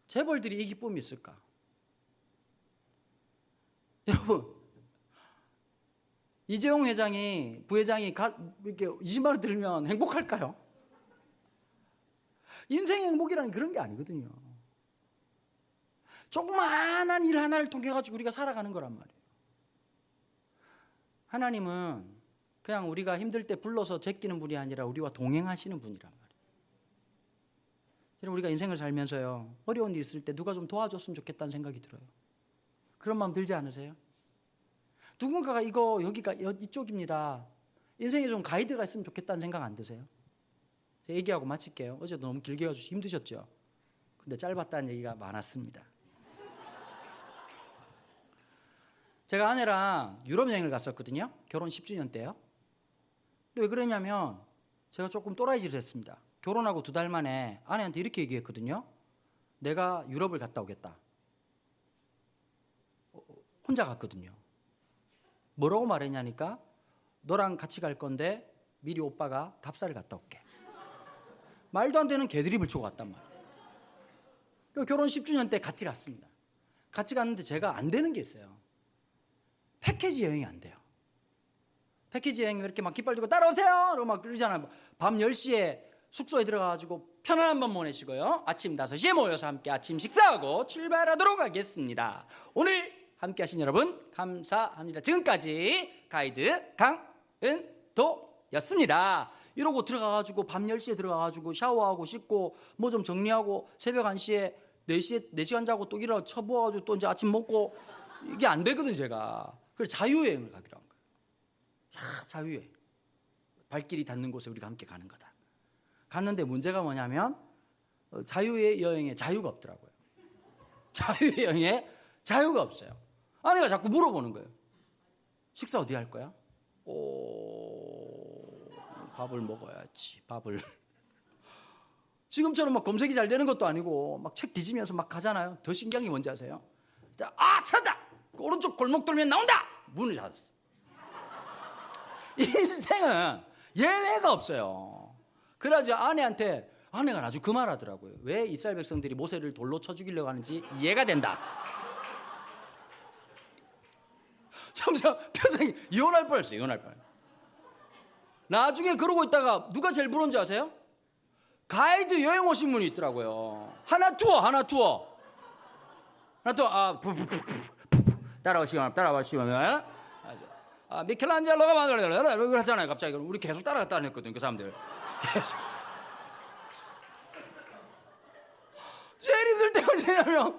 [SPEAKER 4] 재벌들이 이 기쁨이 있을까? 여러분, 이재용 회장이, 부회장이 이렇게 20만 원 들면 행복할까요? 인생 행복이라는 그런 게 아니거든요. 조그마한 일 하나를 통해 가지고 우리가 살아가는 거란 말이에요. 하나님은 그냥 우리가 힘들 때 불러서 제끼는 분이 아니라 우리와 동행하시는 분이란 말이에요. 우리가 인생을 살면서요, 어려운 일 있을 때 누가 좀 도와줬으면 좋겠다는 생각이 들어요. 그런 마음 들지 않으세요? 누군가가 여기가 이쪽입니다, 인생에 좀 가이드가 있으면 좋겠다는 생각 안 드세요? 제가 얘기하고 마칠게요. 어제도 너무 길게 해가지고 힘드셨죠? 근데 짧았다는 얘기가 많았습니다. 제가 아내랑 유럽 여행을 갔었거든요. 결혼 10주년 때요. 근데 왜 그러냐면 제가 조금 또라이질을 했습니다. 결혼하고 2달 만에 아내한테 이렇게 얘기했거든요. 내가 유럽을 갔다 오겠다. 혼자 갔거든요. 뭐라고 말했냐니까, 너랑 같이 갈 건데 미리 오빠가 답사를 갔다 올게. 말도 안 되는 개드립을 치고 갔단 말이에요. 결혼 10주년 때 같이 갔습니다. 같이 갔는데 제가 안 되는 게 있어요. 패키지 여행이 안 돼요. 패키지 여행이 이렇게 막 깃발 들고 따라오세요! 이러고 막 그러잖아요. 밤 10시에 숙소에 들어가가지고 편안한 밤 보내시고요, 아침 5시에 모여서 함께 아침 식사하고 출발하도록 하겠습니다. 오늘 함께 하신 여러분 감사합니다. 지금까지 가이드 강은도였습니다. 이러고 들어가가지고 밤 10시에 들어가가지고 샤워하고 씻고 뭐 좀 정리하고 새벽 1시에 4시간 자고 또 일어나 쳐부어가지고 또 이제 아침 먹고, 이게 안 되거든요, 제가. 그래서 자유여행을 가기로 한 거예요. 자유여행. 발길이 닿는 곳에 우리가 함께 가는 거다. 갔는데 문제가 뭐냐면 자유여행에 자유가 없더라고요. 자유여행에 자유가 없어요. 아내가 자꾸 물어보는 거예요. 식사 어디 할 거야? 밥을 먹어야지. 밥을. 지금처럼 막 검색이 잘 되는 것도 아니고 막 책 뒤지면서 막 가잖아요. 더 신기한 게 뭔지 아세요? 자, 찾았다! 오른쪽 골목 돌면 나온다! 문을 닫았어. 인생은 예외가 없어요. 그래가지고 아내가 아주 그 말하더라고요. 왜 이스라엘 백성들이 모세를 돌로 쳐 죽이려고 하는지 이해가 된다. 점점 표정이 이혼할 뻔했어요. 이혼할 뻔. 나중에 그러고 있다가 누가 제일 부러운지 아세요? 가이드 여행 오신 분이 있더라고요. 하나 투어. 따라오시면 미켈란젤로가 만들어요. 그러잖아요. 갑자기 우리 계속 따라갔다 했거든요. 그 사람들 계속. 제일 힘들 때가 언제냐면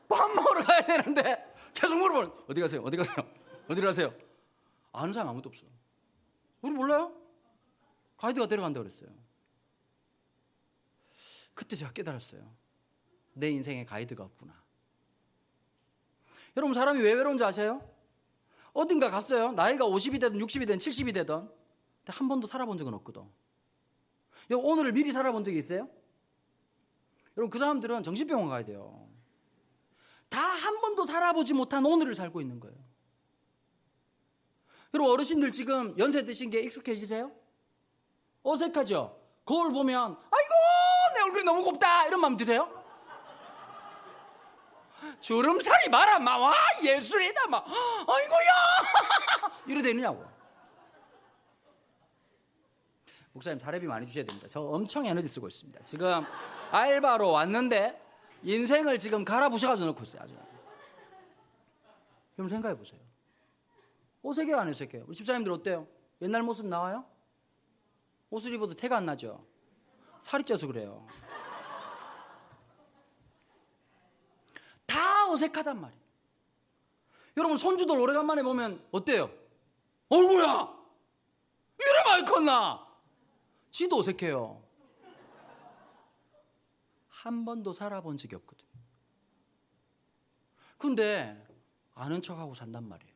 [SPEAKER 4] 밥 먹으러 가야 되는데 계속 물어보는, 어디 가세요? 아는 사람 아무도 없어. 우리 몰라요? 가이드가 데려간다고 그랬어요. 그때 제가 깨달았어요. 내 인생에 가이드가 없구나. 여러분, 사람이 왜 외로운지 아세요? 어딘가 갔어요. 나이가 50이 되든 60이 되든 70이 되든. 근데 한 번도 살아본 적은 없거든. 오늘을 미리 살아본 적이 있어요? 여러분, 그 사람들은 정신병원 가야 돼요. 다 한 번도 살아보지 못한 오늘을 살고 있는 거예요. 여러분, 어르신들 지금 연세 드신 게 익숙해지세요? 어색하죠? 거울 보면 아이고 내 얼굴이 너무 곱다 이런 마음 드세요? 주름살이 봐라 와 예술이다 막 아이고야 이래 되느냐고. 목사님 사례비 많이 주셔야 됩니다. 저 엄청 에너지 쓰고 있습니다. 지금 알바로 왔는데 인생을 지금 갈아부셔가지고 넣고 있어요. 아주. 그럼 생각해 보세요. 어색해요 안 어색해요? 우리 집사님들 어때요? 옛날 모습 나와요? 옷을 입어도 태가 안 나죠? 살이 쪄서 그래요. 다 어색하단 말이에요. 여러분 손주들 오래간만에 보면 어때요? 어이구야 이래 많이 컸나? 지도 어색해요. 한 번도 살아본 적이 없거든. 근데 아는 척하고 산단 말이에요.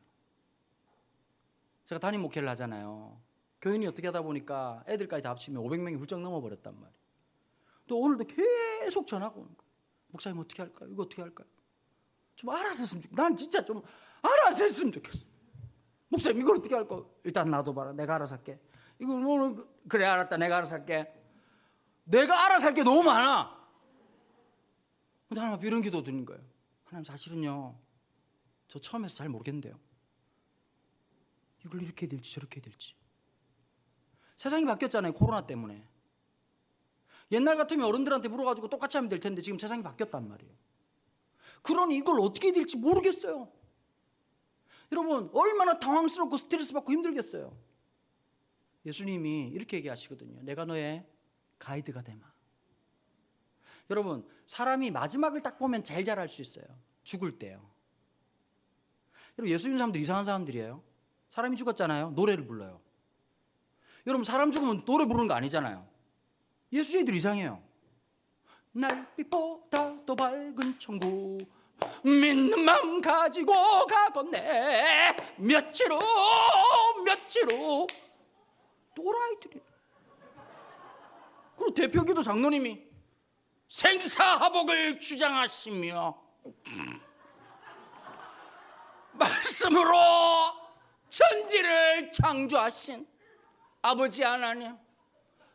[SPEAKER 4] 제가 담임 목회를 하잖아요. 교인이 어떻게 하다 보니까 애들까지 다 합치면 500명이 훌쩍 넘어버렸단 말이에요. 또 오늘도 계속 전화가 오는 거예요. 목사님 어떻게 할까요? 이거 어떻게 할까요? 좀 알아서 했으면 좋겠어. 난 진짜 좀 알아서 했으면 좋겠어. 목사님 이걸 어떻게 할까? 일단 놔둬봐라. 내가 알아서 할게. 이거 뭐 그래 알았다. 내가 알아서 할게. 내가 알아서 할 게 너무 많아. 근데 하나님 앞에 이런 기도 드린 거예요. 하나님 사실은요. 저 처음에서 잘 모르겠는데요. 이걸 이렇게 해야 될지 저렇게 해야 될지. 세상이 바뀌었잖아요. 코로나 때문에. 옛날 같으면 어른들한테 물어가지고 똑같이 하면 될 텐데 지금 세상이 바뀌었단 말이에요. 그러니 이걸 어떻게 해야 될지 모르겠어요. 여러분 얼마나 당황스럽고 스트레스 받고 힘들겠어요. 예수님이 이렇게 얘기하시거든요. 내가 너의 가이드가 되마. 여러분 사람이 마지막을 딱 보면 제일 잘할 수 있어요. 죽을 때요. 여러분 예수 믿는 사람들 이상한 사람들이에요. 사람이 죽었잖아요. 노래를 불러요. 여러분 사람 죽으면 노래 부르는 거 아니잖아요. 예수님들 이상해요. 날빛보다 더 밝은 천국 믿는 마음 가지고 가겠네. 며칠 후 또라이들이. 그리고 대표기도 장로님이 생사화복을 주장하시며 말씀으로 천지를 창조하신 아버지 하나님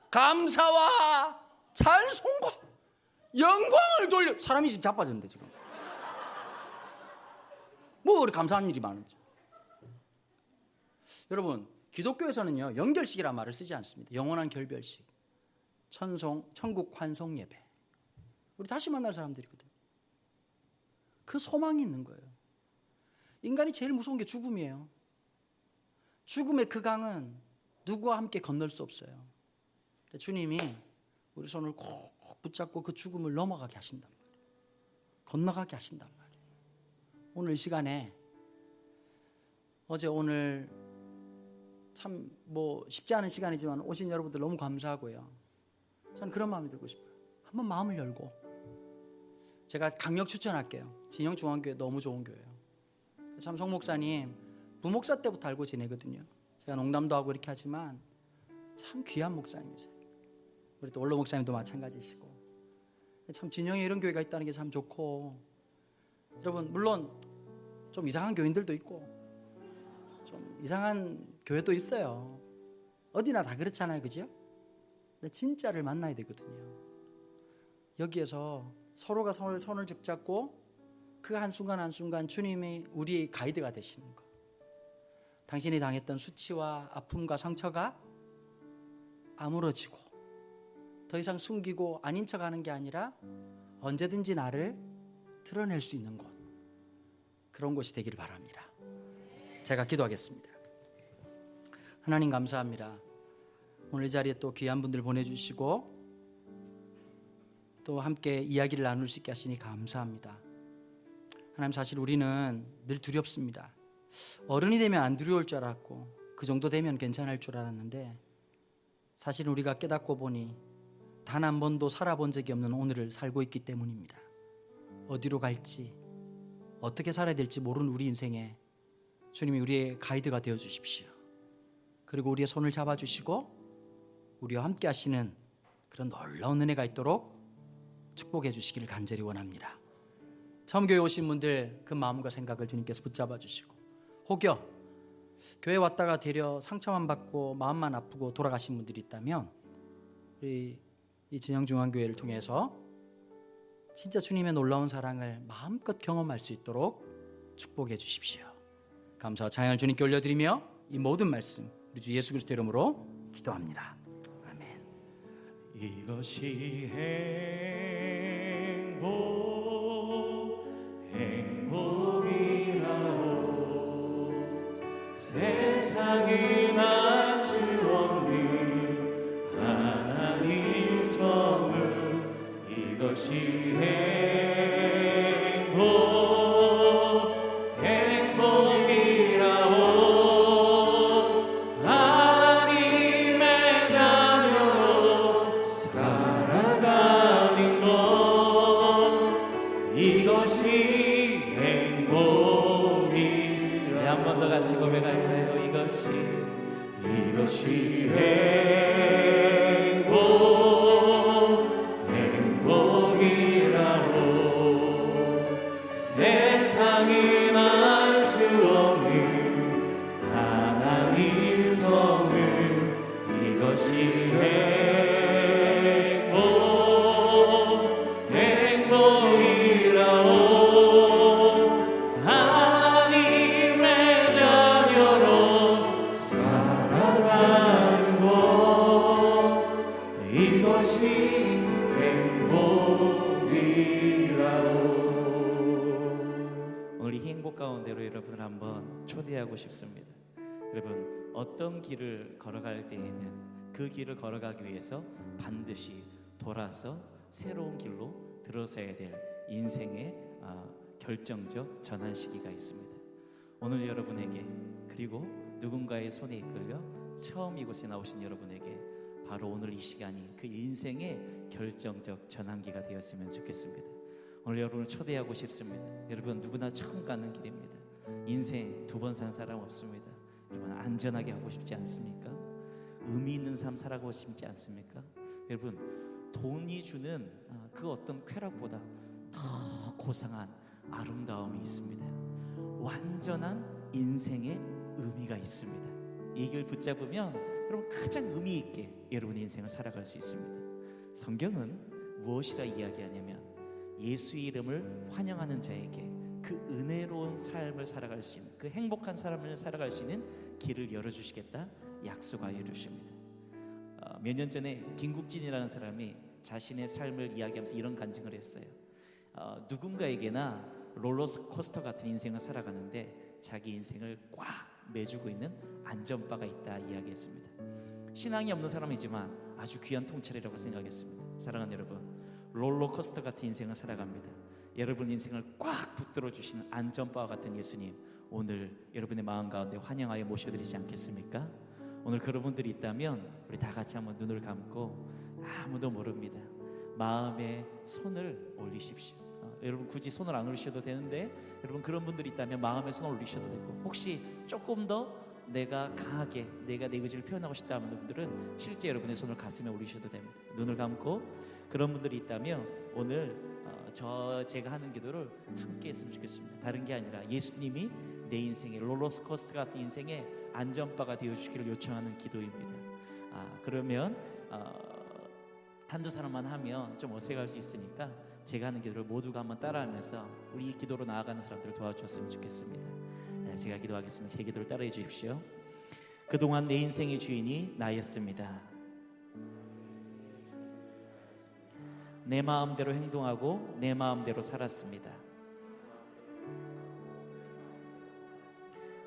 [SPEAKER 4] 감사와 찬송과 영광을 돌려. 사람이 지금 자빠졌는데 지금 뭐 그리 감사한 일이 많은지. 여러분 기독교에서는요 연결식이라는 말을 쓰지 않습니다. 영원한 결별식, 천국 환송 예배. 우리 다시 만날 사람들이거든. 그 소망이 있는 거예요. 인간이 제일 무서운 게 죽음이에요. 죽음의 그 강은 누구와 함께 건널 수 없어요. 주님이 우리 손을 꼭 붙잡고 그 죽음을 넘어가게 하신단 말이에요. 건너가게 하신단 말이에요. 오늘 이 시간에 어제 오늘 참 뭐 쉽지 않은 시간이지만 오신 여러분들 너무 감사하고요. 저는 그런 마음이 들고 싶어요. 한번 마음을 열고. 제가 강력 추천할게요. 진영중앙교회 너무 좋은 교회예요. 참 송 목사님 부목사 때부터 알고 지내거든요. 제가 농담도 하고 이렇게 하지만 참 귀한 목사님이세요. 우리 또 원로 목사님도 마찬가지시고. 참 진영에 이런 교회가 있다는 게 참 좋고. 여러분 물론 좀 이상한 교인들도 있고 좀 이상한 교회도 있어요. 어디나 다 그렇잖아요, 그죠? 근데 진짜를 만나야 되거든요. 여기에서 서로가 서로의 손을 붙잡고 그 한순간 한순간 주님이 우리의 가이드가 되시는 것. 당신이 당했던 수치와 아픔과 상처가 아물어지고 더 이상 숨기고 아닌 척하는 게 아니라 언제든지 나를 드러낼 수 있는 곳. 그런 곳이 되기를 바랍니다. 제가 기도하겠습니다. 하나님 감사합니다. 오늘 이 자리에 또 귀한 분들 보내주시고 또 함께 이야기를 나눌 수 있게 하시니 감사합니다. 하나님 사실 우리는 늘 두렵습니다. 어른이 되면 안 두려울 줄 알았고 그 정도 되면 괜찮을 줄 알았는데 사실 우리가 깨닫고 보니 단 한 번도 살아본 적이 없는 오늘을 살고 있기 때문입니다. 어디로 갈지 어떻게 살아야 될지 모르는 우리 인생에 주님이 우리의 가이드가 되어 주십시오. 그리고 우리의 손을 잡아주시고 우리와 함께 하시는 그런 놀라운 은혜가 있도록 축복해 주시기를 간절히 원합니다. 처음 교회 오신 분들 그 마음과 생각을 주님께서 붙잡아 주시고 혹여 교회 왔다가 되려 상처만 받고 마음만 아프고 돌아가신 분들이 있다면 우리 이 진영중앙교회를 통해서 진짜 주님의 놀라운 사랑을 마음껏 경험할 수 있도록 축복해 주십시오. 감사와 찬양을 주님께 올려드리며 이 모든 말씀 우리 주 예수 그리스도 이름으로 기도합니다. 아멘.
[SPEAKER 3] 이것이 행복이라오 세상에 날 수 없는 하나님 선물 이것이 행복이라오 하나님의 자녀로 살아가는 것 이것이 행복이라 한 번 더 같이 고백할까요? 이것이 행복이라고 세상은 알 수 없는 하나님 성을 이것이 행복이라고 하나님의 자녀로 살아가는 것 이것이 행복이라고 오늘 이 행복 가운데로 여러분을 한번 초대하고 싶습니다. 여러분 어떤 길을 걸어갈 때에는 그 길을 걸어가기 위해서 반드시 돌아서 새로운 길로 들어서야 될 인생의 결정적 전환 시기가 있습니다. 오늘 여러분에게 그리고 누군가의 손에 이끌려 처음 이곳에 나오신 여러분에게 바로 오늘 이 시간이 그 인생의 결정적 전환기가 되었으면 좋겠습니다. 오늘 여러분을 초대하고 싶습니다. 여러분 누구나 처음 가는 길입니다. 인생 두 번 산 사람 없습니다. 여러분 안전하게 하고 싶지 않습니까? 의미 있는 삶 살아가고 싶지 않습니까? 여러분 돈이 주는 그 어떤 쾌락보다 더 고상한 아름다움이 있습니다. 완전한 인생의 의미가 있습니다. 이 길 붙잡으면 여러분 가장 의미 있게 여러분의 인생을 살아갈 수 있습니다. 성경은 무엇이라 이야기하냐면 예수의 이름을 환영하는 자에게 그 은혜로운 삶을 살아갈 수 있는 그 행복한 삶을 살아갈 수 있는 길을 열어주시겠다 약속하여 주십니다. 몇 년 전에 김국진이라는 사람이 자신의 삶을 이야기하면서 이런 간증을 했어요. 누군가에게나 롤러코스터 같은 인생을 살아가는데 자기 인생을 꽉 매주고 있는 안전바가 있다 이야기했습니다. 신앙이 없는 사람이지만 아주 귀한 통찰이라고 생각했습니다. 사랑하는 여러분, 롤러코스터 같은 인생을 살아갑니다. 여러분 인생을 꽉 붙들어 주시는 안전바와 같은 예수님, 오늘 여러분의 마음 가운데 환영하여 모셔드리지 않겠습니까? 오늘 그런 분들이 있다면 우리 다 같이 한번 눈을 감고 아무도 모릅니다. 마음에 손을 올리십시오. 여러분 굳이 손을 안 올리셔도 되는데 여러분 그런 분들이 있다면 마음에 손을 올리셔도 되고 혹시 조금 더 내가 강하게 내가 내 의지를 표현하고 싶다 하는 분들은 실제 여러분의 손을 가슴에 올리셔도 됩니다. 눈을 감고 그런 분들이 있다면 오늘 제가 하는 기도를 함께 했으면 좋겠습니다. 다른 게 아니라 예수님이 내 인생의 롤러코스터 같은 인생의 안전바가 되어주시기를 요청하는 기도입니다. 그러면 한두 사람만 하면 좀 어색할 수 있으니까 제가 하는 기도를 모두가 한번 따라하면서 우리 이 기도로 나아가는 사람들을 도와주었으면 좋겠습니다. 제가 기도하겠습니다. 제 기도를 따라해 주십시오. 그동안 내 인생의 주인이 나였습니다. 내 마음대로 행동하고 내 마음대로 살았습니다.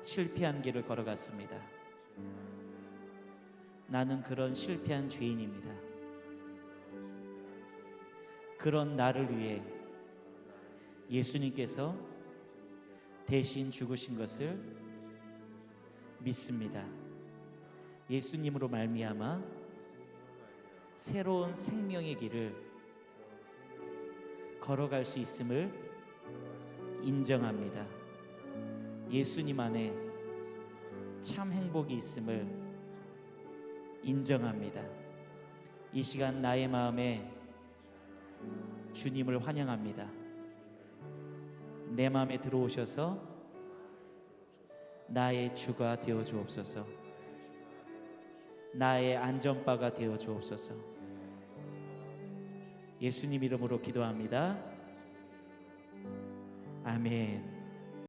[SPEAKER 3] 실패한 길을 걸어갔습니다. 나는 그런 실패한 죄인입니다. 그런 나를 위해 예수님께서 대신 죽으신 것을 믿습니다. 예수님으로 말미암아 새로운 생명의 길을 걸어갈 수 있음을 인정합니다. 예수님 안에 참 행복이 있음을 인정합니다. 이 시간 나의 마음에 주님을 환영합니다. 내 마음에 들어오셔서 나의 주가 되어 주옵소서. 나의 안전바가 되어 주옵소서. 예수님 이름으로 기도합니다. 아멘.